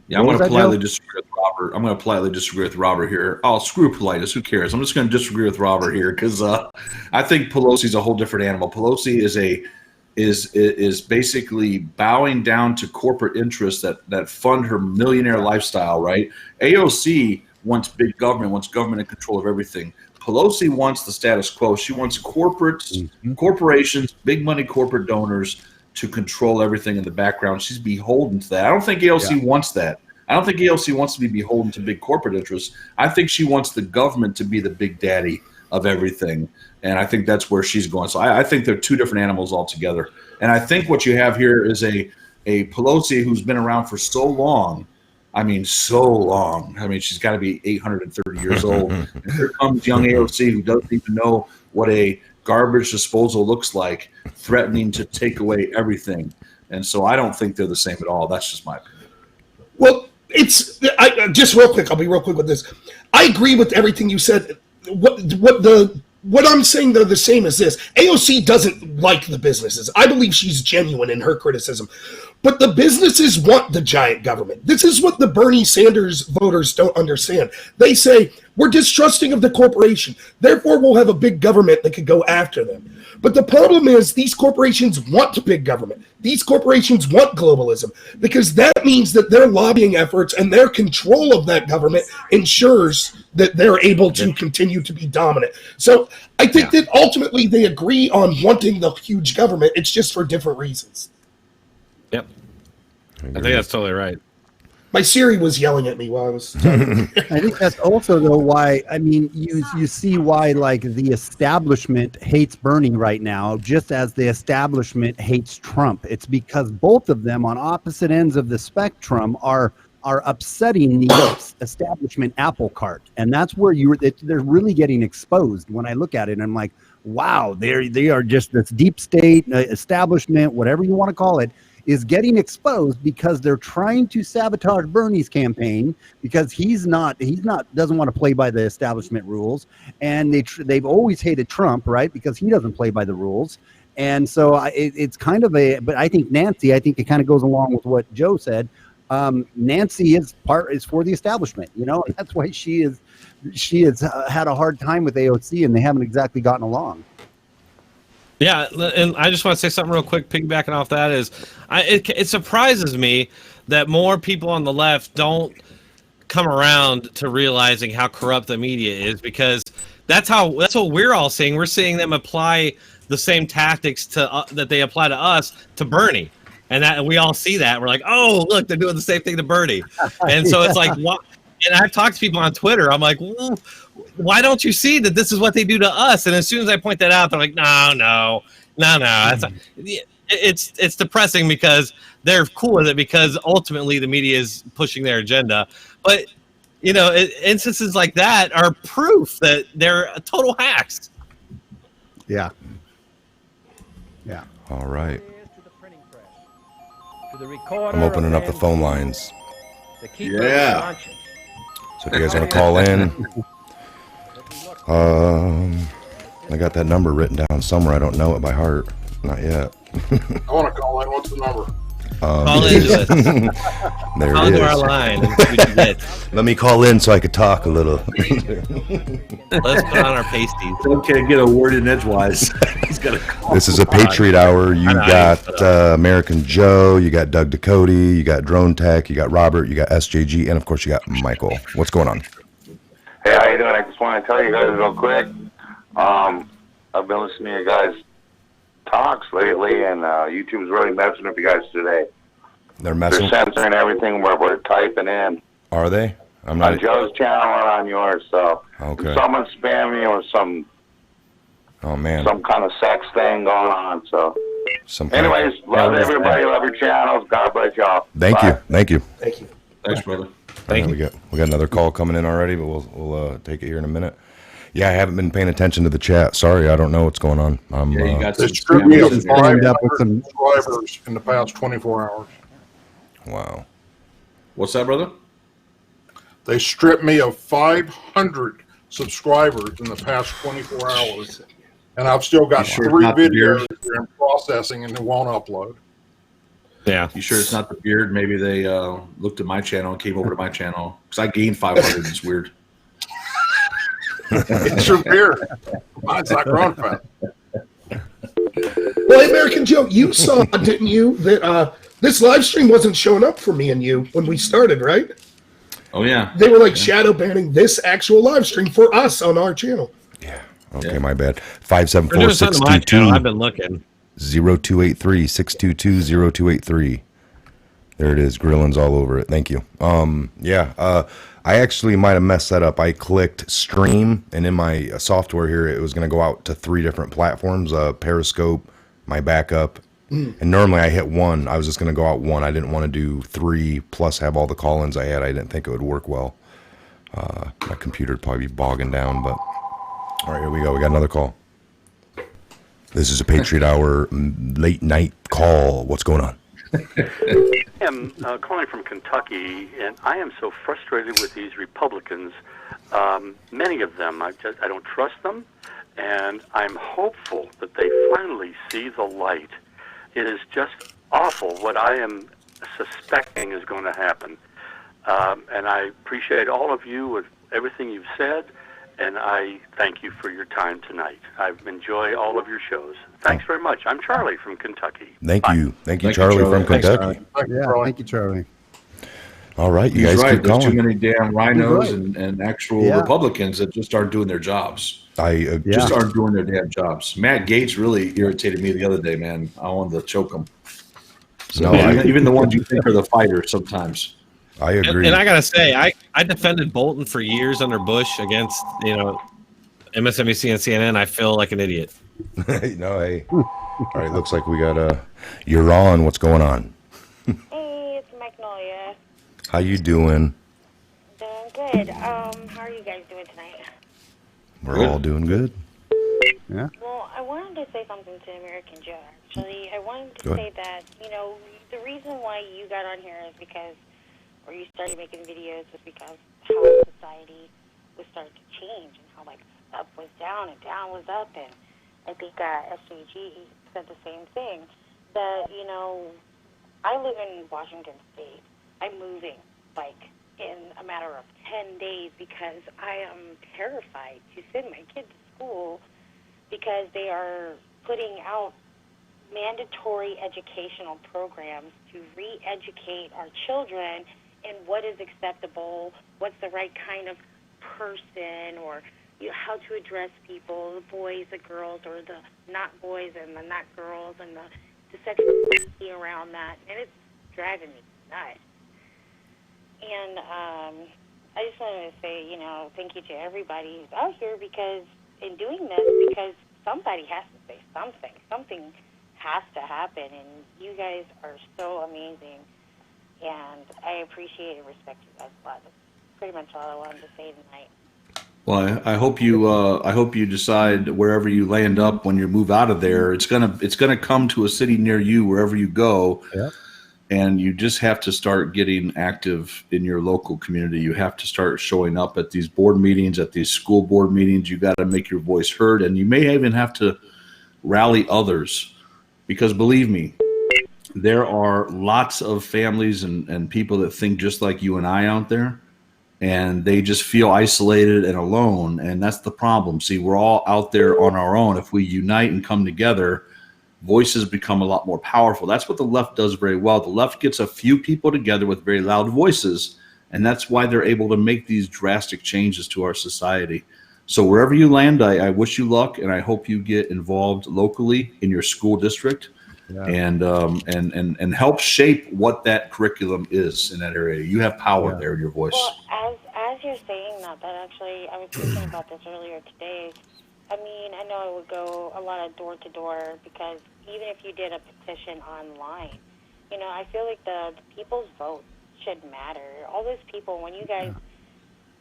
Yeah, I'm going to politely disagree with Robert. Robert. I'm going to politely disagree with Robert here. Oh, screw politeness. Who cares? I'm just going to disagree with Robert here because I think Pelosi's a whole different animal. Pelosi is basically bowing down to corporate interests that fund her millionaire lifestyle. Right? AOC wants big government, wants government in control of everything. Pelosi wants the status quo. She wants corporations, big money corporate donors to control everything in the background. She's beholden to that. I don't think AOC wants that. I don't think AOC wants to be beholden to big corporate interests. I think she wants the government to be the big daddy of everything. And I think that's where she's going. So I think they're two different animals altogether. And I think what you have here is a Pelosi who's been around for so long. I mean, so long. I mean, she's got to be 830 years old. And here comes young AOC who doesn't even know what a garbage disposal looks like, threatening to take away everything. And so I don't think they're the same at all. That's just my opinion. Well, just real quick. I'll be real quick with this. I agree with everything you said. What I'm saying, though, the same as this. AOC doesn't like the businesses. I believe she's genuine in her criticism. But the businesses want the giant government. This is what the Bernie Sanders voters don't understand. They say, we're distrusting of the corporation. Therefore, we'll have a big government that could go after them. But the problem is these corporations want big government. These corporations want globalism because that means that their lobbying efforts and their control of that government ensures that they're able to continue to be dominant. So I think that ultimately they agree on wanting the huge government. It's just for different reasons. Yep. I think that's totally right. My Siri was yelling at me while I was talking. I think that's also, though, why, I mean, you see why, like, the establishment hates Bernie right now, just as the establishment hates Trump. It's because both of them on opposite ends of the spectrum are upsetting the establishment apple cart. And that's where they're really getting exposed. When I look at it, and I'm like, wow, they are just this deep state establishment, whatever you want to call it, is getting exposed because they're trying to sabotage Bernie's campaign because he's doesn't want to play by the establishment rules, and they've always hated Trump, right? Because he doesn't play by the rules, and so it's kind of but I think it kind of goes along with what Joe said. Nancy is for the establishment, and that's why she has had a hard time with AOC, and they haven't exactly gotten along. Yeah, and I just want to say something real quick, piggybacking off that it surprises me that more people on the left don't come around to realizing how corrupt the media is, because that's what we're all seeing. We're seeing them apply the same tactics that they apply to us to Bernie, and we all see that. We're like, oh, look, they're doing the same thing to Bernie, and so it's like, what? And I've talked to people on Twitter. I'm like, well, why don't you see that this is what they do to us? And as soon as I point that out, they're like, no. That's not, it's depressing because they're cool with it because ultimately the media is pushing their agenda. But, instances like that are proof that they're total hacks. Yeah. All right. I'm I'm opening up the phone lines. Yeah. So if you guys want to call in, I got that number written down somewhere. I don't know it by heart. Not yet. I want to call in. What's the number? Call into us. There Call it into our is. line. And see what you get. Let me call in so I could talk a little. Let's put on our pasties. Okay, get a word in edgewise. He's got to call. This is a Patriot Hour. You got American Joe, you got Doug Ducote, you got Drone Tech, you got Robert, you got SJG, and of course you got Michael. What's going on? Hey, how you doing? I just want to tell you guys real quick. I've been listening to you guys talks lately, and YouTube's really messing with you guys today. They're messing. They're censoring everything we're typing in. Are they? I'm not. On Joe's channel or on yours. So Okay. someone spam me or some kind of sex thing going on. So anyways, love everybody, love your channels. God bless y'all. Thank you. Thank you. Thanks, brother. Thank you. We got another call coming in already, but we'll take it here in a minute. Yeah, I haven't been paying attention to the chat. Sorry, I don't know what's going on. They stripped me of 500 subscribers in the past 24 hours. Wow. What's that, brother? They stripped me of 500 subscribers in the past 24 hours. And I've still got 3 videos that are in processing and they won't upload. Yeah. You sure it's not the beard? Maybe they looked at my channel and came over to my channel because I gained 500. It's weird. It's your beard. Mine's not growing fast. Well, American Joe, you saw, didn't you, that this live stream wasn't showing up for me and you when we started, right? Oh, yeah. They were like shadow banning this actual live stream for us on our channel. Okay, my bad. 574 They're doing something to my channel. I've been looking. 0283 622 0283. There it is. Grillins all over it. Thank you. I actually might have messed that up. I clicked stream, and in my software here, it was going to go out to 3 different platforms, Periscope, my backup. And normally I hit 1. I was just going to go out 1. I didn't want to do 3 plus have all the call-ins I had. I didn't think it would work well. My computer would probably be bogging down, but all right, here we go. We got another call. This is a Patriot Hour late night call. What's going on? I'm calling from Kentucky, and I am so frustrated with these Republicans. Many of them, I don't trust them, and I'm hopeful that they finally see the light. It is just awful what I am suspecting is going to happen. And I appreciate all of you with everything you've said, and I thank you for your time tonight. I've enjoyed all of your shows. Thanks very much. I'm Charlie from Kentucky. Thank you. Thank you, Thank you, Charlie, Charlie. from Thanks, Kentucky. Thank you, Charlie. All right, you He's guys right. keep There's going. too many damn rhinos He's and actual Republicans that just aren't doing their jobs. Just aren't doing their damn jobs. Matt Gaetz really irritated me the other day, man. I wanted to choke him. So even the ones you think are the fighters sometimes. I agree. And I gotta say, I defended Bolton for years under Bush against MSNBC and CNN. I feel like an idiot. No, hey. All right, looks like we got you're on. What's going on? Hey, it's Magnolia. How you doing? Doing good. How are you guys doing tonight? We're all doing good. Yeah. Well, I wanted to say something to American Joe, actually. I wanted to say that, the reason why you got on here is because, or you started making videos was because how society was starting to change and how, up was down and down was up. And I think SJG said the same thing, that, I live in Washington State. I'm moving, in a matter of 10 days because I am terrified to send my kid to school because they are putting out mandatory educational programs to re-educate our children in what is acceptable, what's the right kind of person, or how to address people, the boys, the girls, or the not boys and the not girls, and the sexuality around that, and it's driving me nuts. And I just wanted to say, thank you to everybody who's out here because in doing this, because somebody has to say something. Something has to happen, and you guys are so amazing, and I appreciate and respect you guys a lot. That's pretty much all I wanted to say tonight. Well, I hope you decide wherever you land up when you move out of there. It's gonna come to a city near you wherever you go. Yeah. And you just have to start getting active in your local community. You have to start showing up at these board meetings, at these school board meetings. You got to make your voice heard, and you may even have to rally others, because believe me, there are lots of families and people that think just like you and I out there, and they just feel isolated and alone, and that's the problem. See, we're all out there on our own. If we unite and come together, voices become a lot more powerful. That's what the left does very well. The left gets a few people together with very loud voices, and that's why they're able to make these drastic changes to our society. So wherever you land, I wish you luck, and I hope you get involved locally in your school district and help shape what that curriculum is in that area. You have power there in your voice. Well, as you're saying that actually, I was thinking about this earlier today. I mean, I know it would go a lot of door to door because even if you did a petition online, I feel like the people's vote should matter. All those people, when you guys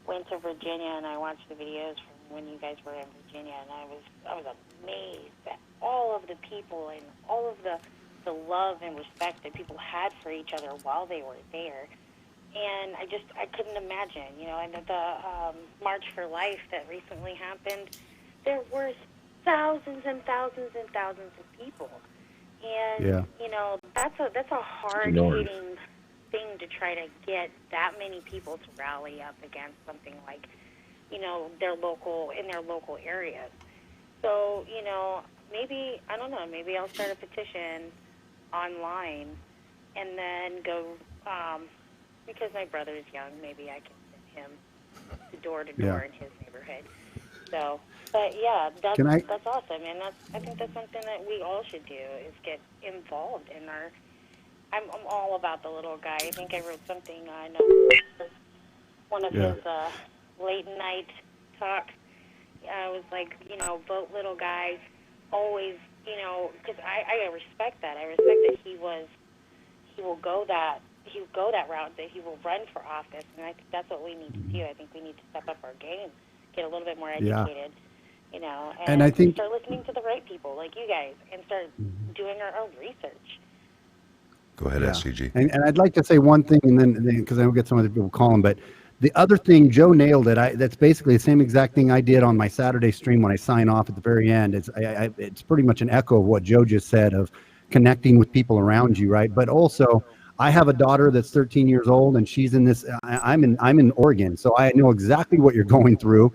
went to Virginia, and I watched the videos from when you guys were in Virginia, and I was amazed at all of the people and all of the love and respect that people had for each other while they were there. And I couldn't imagine, and the March for Life that recently happened, there were thousands and thousands and thousands of people. And Yeah. you know, that's a hard hitting thing to try to get that many people to rally up against something like, you know, in their local areas. So, you know, maybe I don't know, maybe I'll start a petition online and then go because my brother is young, maybe I can send him to door in his neighborhood. So, but yeah, that's awesome, and I think that's something that we all should do is get involved in our. I'm all about the little guy. I think I wrote something on one of his late night talk. I was like, you know, vote little guy. Always, you know, because I respect that. I respect that he will go that route, that he will run for office, and I think that's what we need to do. I think we need to step up our game, get a little bit more educated, you know, and I think start listening to the right people like you guys, and start doing our own research. Go ahead, SCG. And I'd like to say one thing, and then because I will get some other people calling, but the other thing, Joe nailed it. That's basically the same exact thing I did on my Saturday stream when I sign off at the very end. It's pretty much an echo of what Joe just said of connecting with people around you, right? But also, I have a daughter that's 13 years old, and she's in this. I'm in Oregon, so I know exactly what you're going through.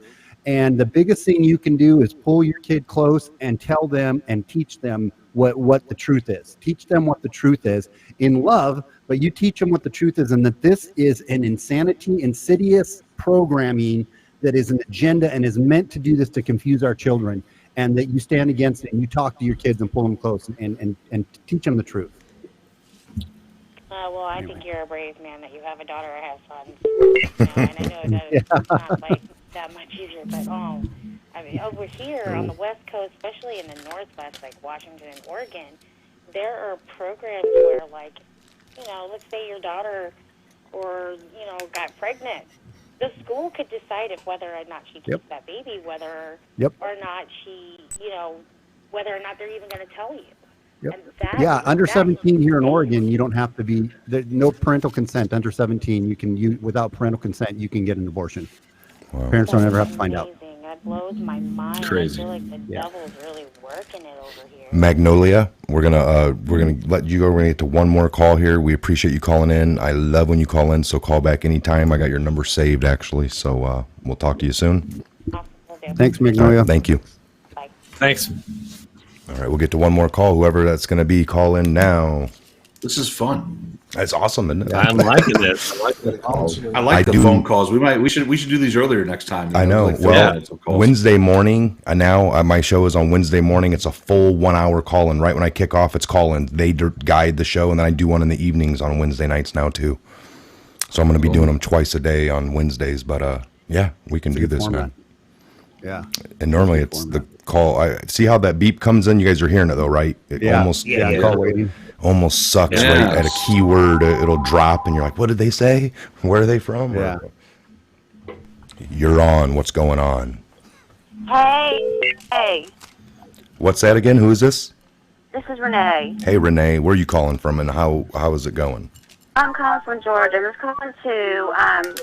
And the biggest thing you can do is pull your kid close and tell them and teach them what the truth is. Teach them what the truth is in love, but you teach them what the truth is, and that this is an insidious programming that is an agenda and is meant to do this to confuse our children, and that you stand against it and you talk to your kids and pull them close and teach them the truth. Well, I think you're a brave man that you have a daughter or have sons. You know, and I know that it's not like that much easier, but I mean, over here on the West Coast, especially in the Northwest, like Washington and Oregon, there are programs where, like, you know, let's say your daughter or, you know, got pregnant. The school could decide if whether or not she keeps that baby, whether or not she, you know, whether or not they're even going to tell you. Yeah, under 17 here in Oregon, you don't have to be, no parental consent. Under 17, without parental consent, you can get an abortion. Wow. Parents don't ever have to find out. That blows my mind. Crazy. I feel like the devil's really working it over here. Magnolia, we're gonna let you go. We're gonna get to one more call here. We appreciate you calling in. I love when you call in, so call back anytime. I got your number saved actually, so we'll talk to you soon. Thanks, Magnolia. Right, thank you. Bye. Thanks. All right, we'll get to one more call. Whoever that's gonna be, call in now. This is fun. That's awesome, isn't it? I'm liking this. I like the calls. I like the phone calls. We should do these earlier next time. I know. Like Wednesday morning. Now my show is on Wednesday morning. It's a full 1 hour call in. Right when I kick off, it's call in. They guide the show, and then I do one in the evenings on Wednesday nights now too. So I'm going to be doing them twice a day on Wednesdays. But yeah, we can do this, man. Yeah. And normally it's the call. I see how that beep comes in. You guys are hearing it though, right? It Call waiting. Almost sucks right at a keyword. It'll drop, and you're like, "What did they say? Where are they from?" Yeah. You're on. What's going on? Hey. What's that again? Who is this? This is Renee. Hey, Renee. Where are you calling from, and how is it going? I'm calling from Georgia. I'm just calling to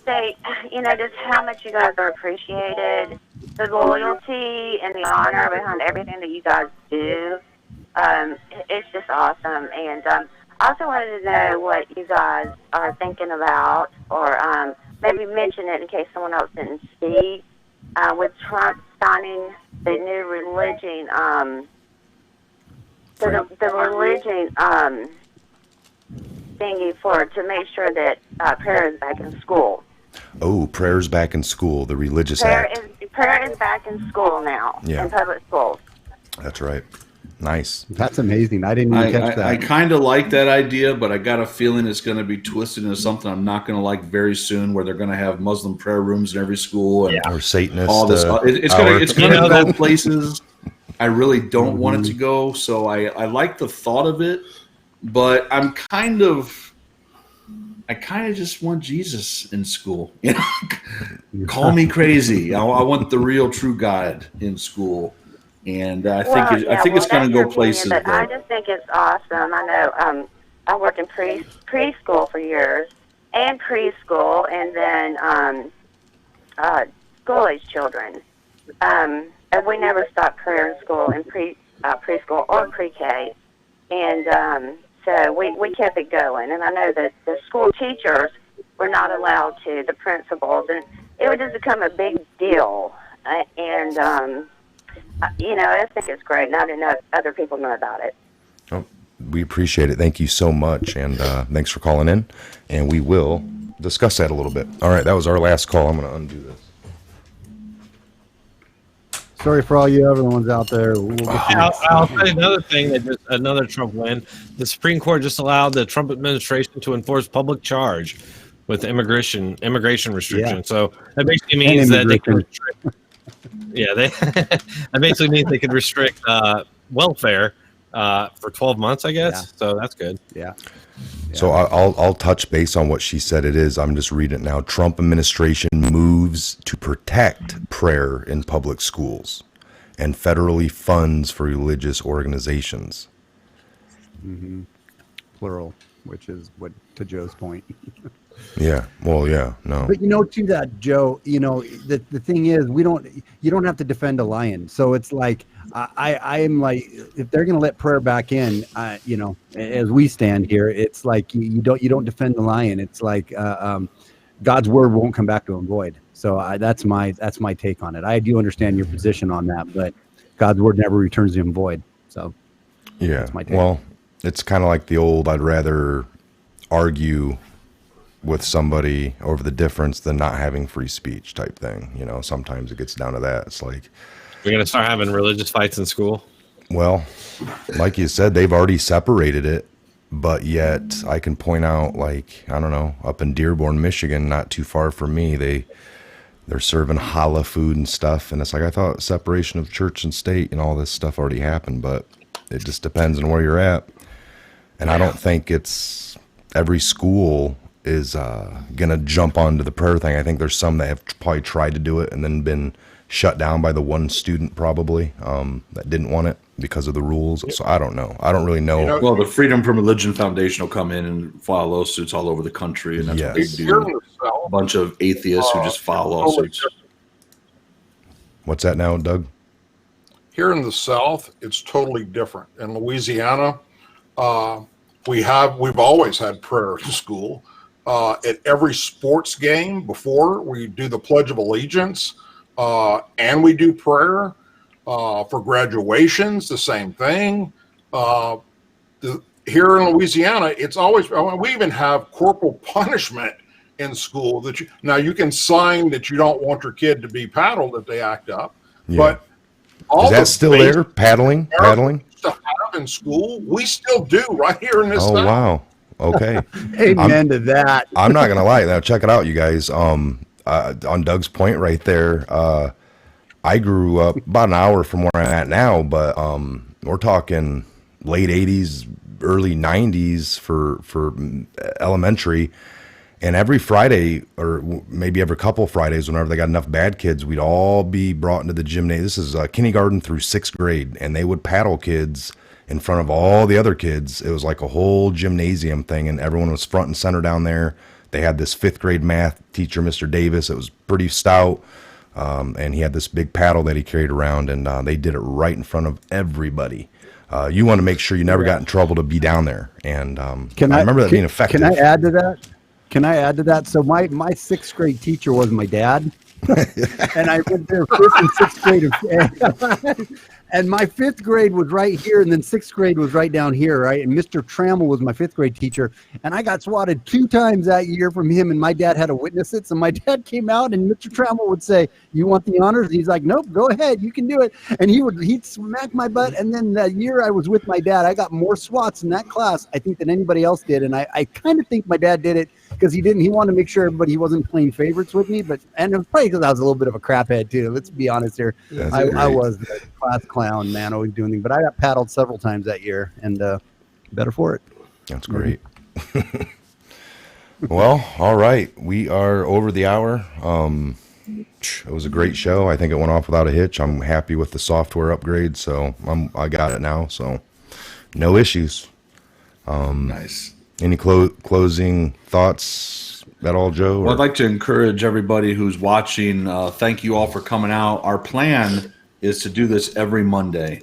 say, you know, just how much you guys are appreciated, the loyalty and the honor behind everything that you guys do. It's just awesome. And I also wanted to know what you guys are thinking about, or maybe mention it in case someone else didn't see, with Trump signing the new religion, the religion thingy to make sure that prayer is back in school. Oh, prayer's back in school. The religious act. Prayer is back in school now. Yeah. In public schools. That's right. Nice. That's amazing. I didn't even catch that. I kind of like that idea, but I got a feeling it's going to be twisted into something I'm not going to like very soon, where they're going to have Muslim prayer rooms in every school and or Satanist. All this. It's going to go places I really don't want it to go. So I like the thought of it, but I kind of just want Jesus in school. You know, call me crazy. I want the real true God in school. And I think it's going to go places. But I just think it's awesome. I know I worked in preschool for years, and preschool, and then school-age children. And we never stopped prayer in school. And preschool or pre-K. And so we kept it going. And I know that the school teachers were not allowed to, the principals, and it would just become a big deal. And I think it's great. Not enough other people know about it. Oh, we appreciate it. Thank you so much. And thanks for calling in. And we will discuss that a little bit. All right, that was our last call. I'm going to undo this. Sorry for all you everyone's out there. I'll tell you another thing that just another Trump win. The Supreme Court just allowed the Trump administration to enforce public charge with immigration restrictions. Yeah. So that basically means that they can restrict. That basically means they could restrict welfare for 12 months, I guess. Yeah. So that's good. Yeah. So I'll touch base on what she said. It is. I'm just reading it now. Trump administration moves to protect prayer in public schools and federally funds for religious organizations. Mm-hmm. Plural, which is what to Joe's point. Yeah. Well, yeah. No. But to that, Joe, the thing is, you don't have to defend a lion. So it's like, I am like, if they're going to let prayer back in, as we stand here, it's like you don't defend the lion. It's like God's word won't come back to him void. So that's my take on it. I do understand your position on that, but God's word never returns to him void. So yeah. That's my take. Well, it's kind of like the old, I'd rather argue with somebody over the difference than not having free speech type thing. Sometimes it gets down to that. It's like, we're going to start having religious fights in school. Well, like you said, they've already separated it, but yet I can point out, like, I don't know, up in Dearborn, Michigan, not too far from me, they're serving challah food and stuff. And it's like, I thought separation of church and state and all this stuff already happened, but it just depends on where you're at. And I don't think it's every school is going to jump onto the prayer thing. I think there's some that have probably tried to do it and then been shut down by the one student probably that didn't want it because of the rules. So I don't know. I don't really know. Well, the Freedom from Religion Foundation will come in and file lawsuits all over the country, and that's what they do. A bunch of atheists who just file lawsuits. What's that now, Doug? Here in the South, it's totally different. In Louisiana, we've always had prayer in school. At every sports game before we do the Pledge of Allegiance, and we do prayer. For graduations, the same thing. Here in Louisiana, it's always, we even have corporal punishment in school that you can sign that you don't want your kid to be paddled if they act up. Yeah. But all is that still there? Paddling to have in school, we still do right here in this town. Wow. Okay. Amen to that. I'm not gonna lie. Now check it out, you guys. On Doug's point right there. I grew up about an hour from where I'm at now, but we're talking late 80s, early 90s for elementary. And every Friday, or maybe every couple Fridays, whenever they got enough bad kids, we'd all be brought into the gymnasium. This is kindergarten through 6th grade, and they would paddle kids in front of all the other kids. It was like a whole gymnasium thing, and everyone was front and center down there. They had this 5th grade math teacher, Mr. Davis. It was pretty stout. And he had this big paddle that he carried around, and they did it right in front of everybody. You want to make sure you never got in trouble to be down there. And I remember that being effective. Can I add to that? So my 6th grade teacher was my dad. And I went there 5th and 6th grade. And my 5th grade was right here, and then 6th grade was right down here, right? And Mr. Trammell was my 5th grade teacher, and I got swatted 2 times that year from him, and my dad had to witness it. So my dad came out, and Mr. Trammell would say, "You want the honors?" He's like, "Nope, go ahead, you can do it." And he'd smack my butt. And then that year I was with my dad, I got more swats in that class, I think, than anybody else did. And I kind of think my dad did it because he wanted to make sure he wasn't playing favorites with me. And it was probably because I was a little bit of a craphead too. Let's be honest here. I was the class clown, man, always doing things. But I got paddled several times that year, and better for it. That's great. Well, all right. We are over the hour. It was a great show. I think it went off without a hitch. I'm happy with the software upgrade, so I got it now, so no issues. Nice. Any closing thoughts at all, Joe? Well, I'd like to encourage everybody who's watching. Thank you all for coming out. Our plan is to do this every Monday.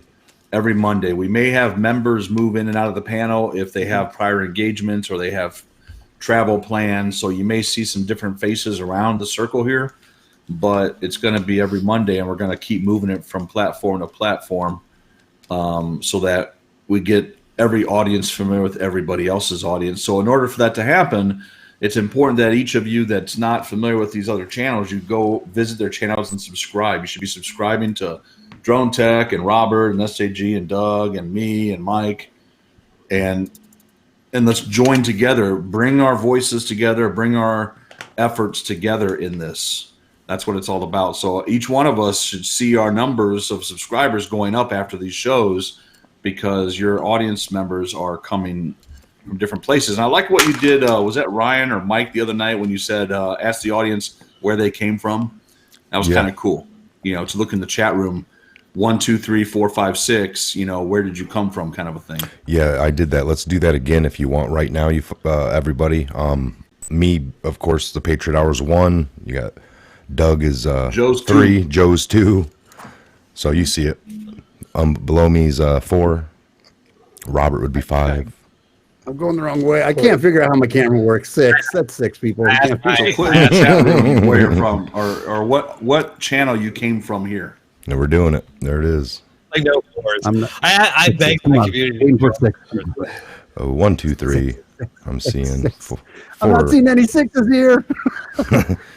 every Monday. We may have members move in and out of the panel if they have prior engagements or they have travel plans. So you may see some different faces around the circle here, but it's going to be every Monday, and we're going to keep moving it from platform to platform so that we get every audience familiar with everybody else's audience. So in order for that to happen, it's important that each of you that's not familiar with these other channels, you go visit their channels and subscribe. You should be subscribing to Drone Tech and Robert and SAG and Doug and me and Mike, and let's join together, bring our voices together, bring our efforts together in this. That's what it's all about. So each one of us should see our numbers of subscribers going up after these shows, because your audience members are coming from different places. And I like what you did. Was that Ryan or Mike the other night when you said, ask the audience where they came from? That was kind of cool, to look in the chat room. 1, 2, 3, 4, 5, 6. Where did you come from? Kind of a thing. Yeah, I did that. Let's do that again if you want. Right now, everybody. Me, of course, the Patriot Hour's 1. You got Doug is Joe's 3, 2. Joe's 2. So you see it. Below me's 4. Robert would be 5. I'm going the wrong way. I can't figure out how my camera works. 6. That's 6 people. Put in the chat room where you're from, or what channel you came from here. No, we're doing it. There it is. I know. I beg the community. 1, 2, 3. I'm seeing 4. I'm not seeing any 6s here.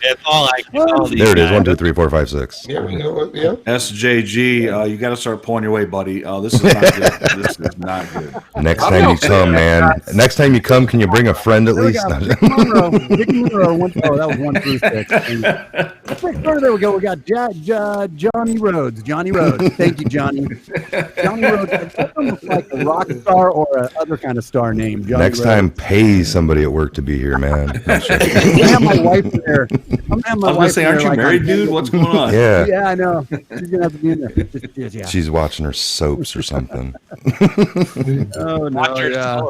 It's all there it is. 1, 2, 3, 4, 5, 6. Yeah, you know what? Yeah. SJG, you got to start pulling your weight, buddy. This is not good. This is not good. Next time you come, man. Next time you come, can you bring a friend at least? Rick Monroe, that was 1 through 6. There we go. We got Johnny Rhodes. Johnny Rhodes. Thank you, Johnny. Johnny Rhodes. That's almost like a rock star or a other kind of star name. Johnny Next Rhodes. time, pay somebody at work to be here, man. I'm gonna have my wife there. I'm gonna have my I was going to wife say, there, aren't you like, married, dude? What's going on? Yeah. Yeah, I know. She's gonna have to be in there. Yeah. She's watching her soaps or something. Oh no! Yeah.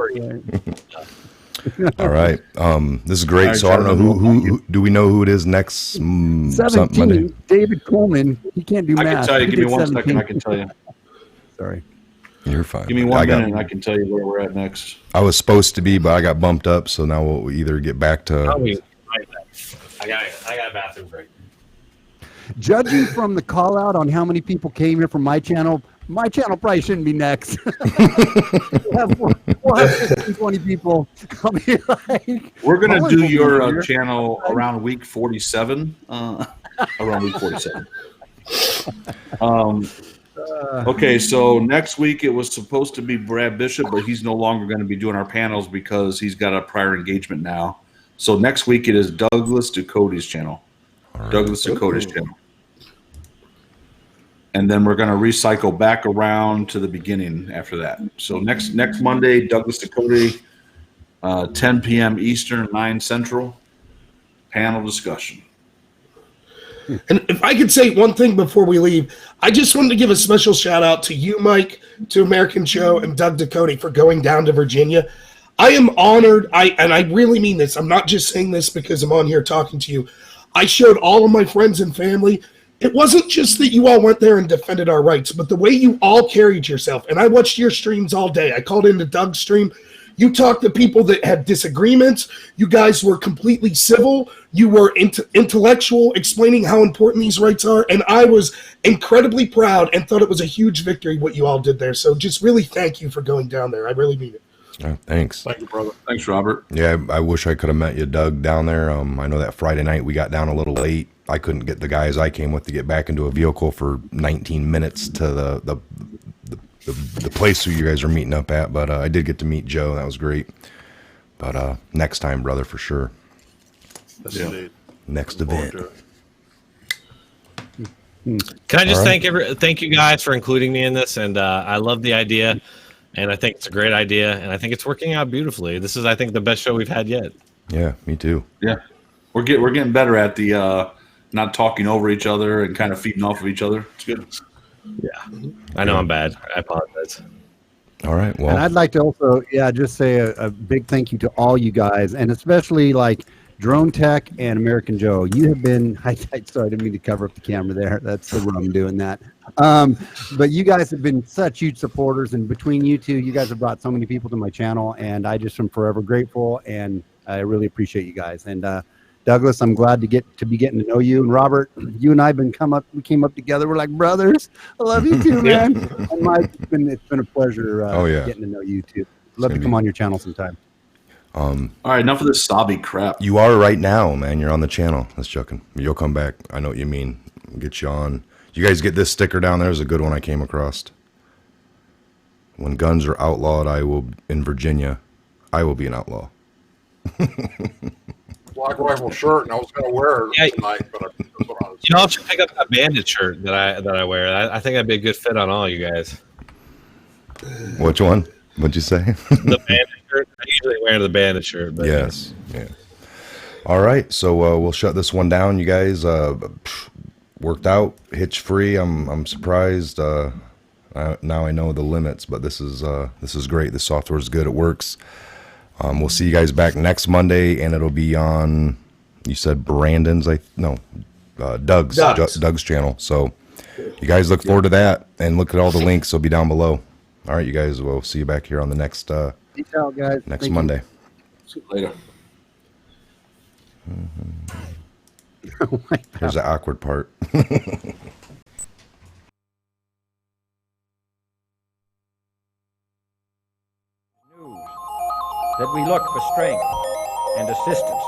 All right. This is great. All right, So I don't know who do we know who it is next? 17. David Coleman. He can't do I math. can tell you. He Give me did 1 17. second. I can tell you. Sorry. You're fine. Give me 1 minute, and I can tell you where we're at next. I was supposed to be, but I got bumped up. So now we'll either get back to. I got a bathroom break. Judging from the call out on how many people came here from my channel probably shouldn't be next. we'll have 15, 20 people. I'll be like, We're going to do your channel around week 47. Around week 47. Okay, so next week it was supposed to be Brad Bishop, but he's no longer going to be doing our panels because he's got a prior engagement now. So next week it is Douglas Ducote's channel. Right. Douglas Ducote's channel. And then we're going to recycle back around to the beginning after that. So next Monday, Douglas Ducote, 10 p.m. Eastern, 9 Central, panel discussion. And if I could say one thing before we leave, I just wanted to give a special shout out to you, Mike, to American Joe, and Doug Ducote for going down to Virginia. I am honored, and I really mean this. I'm not just saying this because I'm on here talking to you. I showed all of my friends and family. It wasn't just that you all went there and defended our rights, but the way you all carried yourself. And I watched your streams all day. I called into Doug's stream. You talked to people that had disagreements. You guys were completely civil. You were intellectual, explaining how important these rights are. And I was incredibly proud and thought it was a huge victory what you all did there. So just really thank you for going down there. I really mean it. Oh, thanks. Thank you, brother. Thanks, Robert. Yeah, I wish I could have met you, Doug, down there. I know that Friday night we got down a little late. I couldn't get the guys I came with to get back into a vehicle for 19 minutes to the place where you guys are meeting up at. But I did get to meet Joe. That was great. But next time, brother, for sure. Yeah. Next event. Can I just thank you guys for including me in this? And I love the idea. And I think it's a great idea, and I think it's working out beautifully. This is, I think, the best show we've had yet. Yeah, me too. Yeah, we're getting better at the not talking over each other and kind of feeding off of each other. It's good. Yeah, I know I'm bad. I apologize. All right. Well, and I'd like to also, just say a big thank you to all you guys, and especially like Drone Tech, and American Joe. You have been, sorry, I didn't mean to cover up the camera there. That's the rum doing that. But you guys have been such huge supporters, and between you two, you guys have brought so many people to my channel, and I just am forever grateful, and I really appreciate you guys. And Douglas, I'm glad to be getting to know you. And Robert, you and I we came up together. We're like brothers. I love you too, man. And Mike, it's been a pleasure getting to know you too. Love to come on your channel sometime. All right, enough of this sobby crap. You are right now, man. You're on the channel. That's joking. You'll come back. I know what you mean. We'll get you on. You guys get this sticker down there. Is a good one I came across. When guns are outlawed, in Virginia, I will be an outlaw. Black rifle shirt, and I was going to wear it tonight, but you all should pick up that bandit shirt that I wear. I think that'd be a good fit on all you guys. Which one? What'd you say? The bandit shirt. I usually wear the bandit shirt. But yes. Yeah. All right, so we'll shut this one down. You guys worked out, hitch free. I'm surprised. Now I know the limits, but this is great. The software is good. It works. We'll see you guys back next Monday, and it'll be on. You said Brandon's, Doug's channel. So you guys look forward to that, and look at all the links. They'll be down below. All right, you guys. We'll see you back here on the next Peace out, guys. next Thank Monday. See you later. Here's the awkward part. That we look for strength and assistance.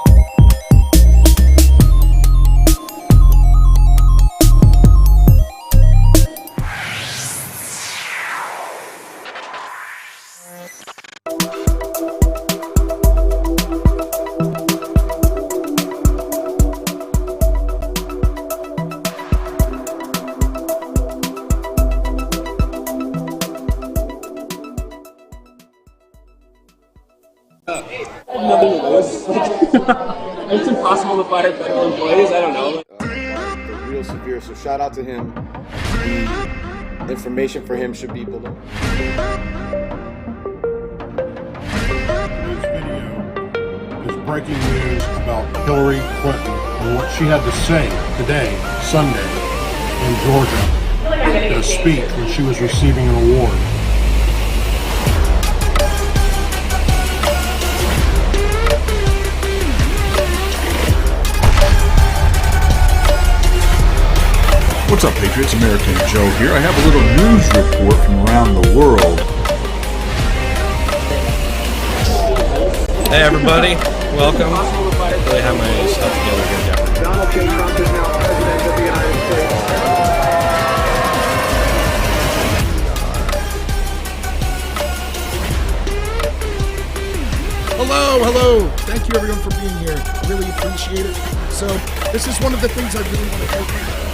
It's impossible to fire federal employees. I don't know. Real severe. So shout out to him. The information for him should be below. Today's video is breaking news about Hillary Clinton and what she had to say today, Sunday, in Georgia, in a speech when she was receiving an award. What's up, Patriots? American Joe here. I have a little news report from around the world. Hey, everybody. Welcome. I really have my stuff together here. Donald J. Trump is now president of the United States. Hello. Thank you, everyone, for being here. Really appreciate it. So this is one of the things I really want to thank you.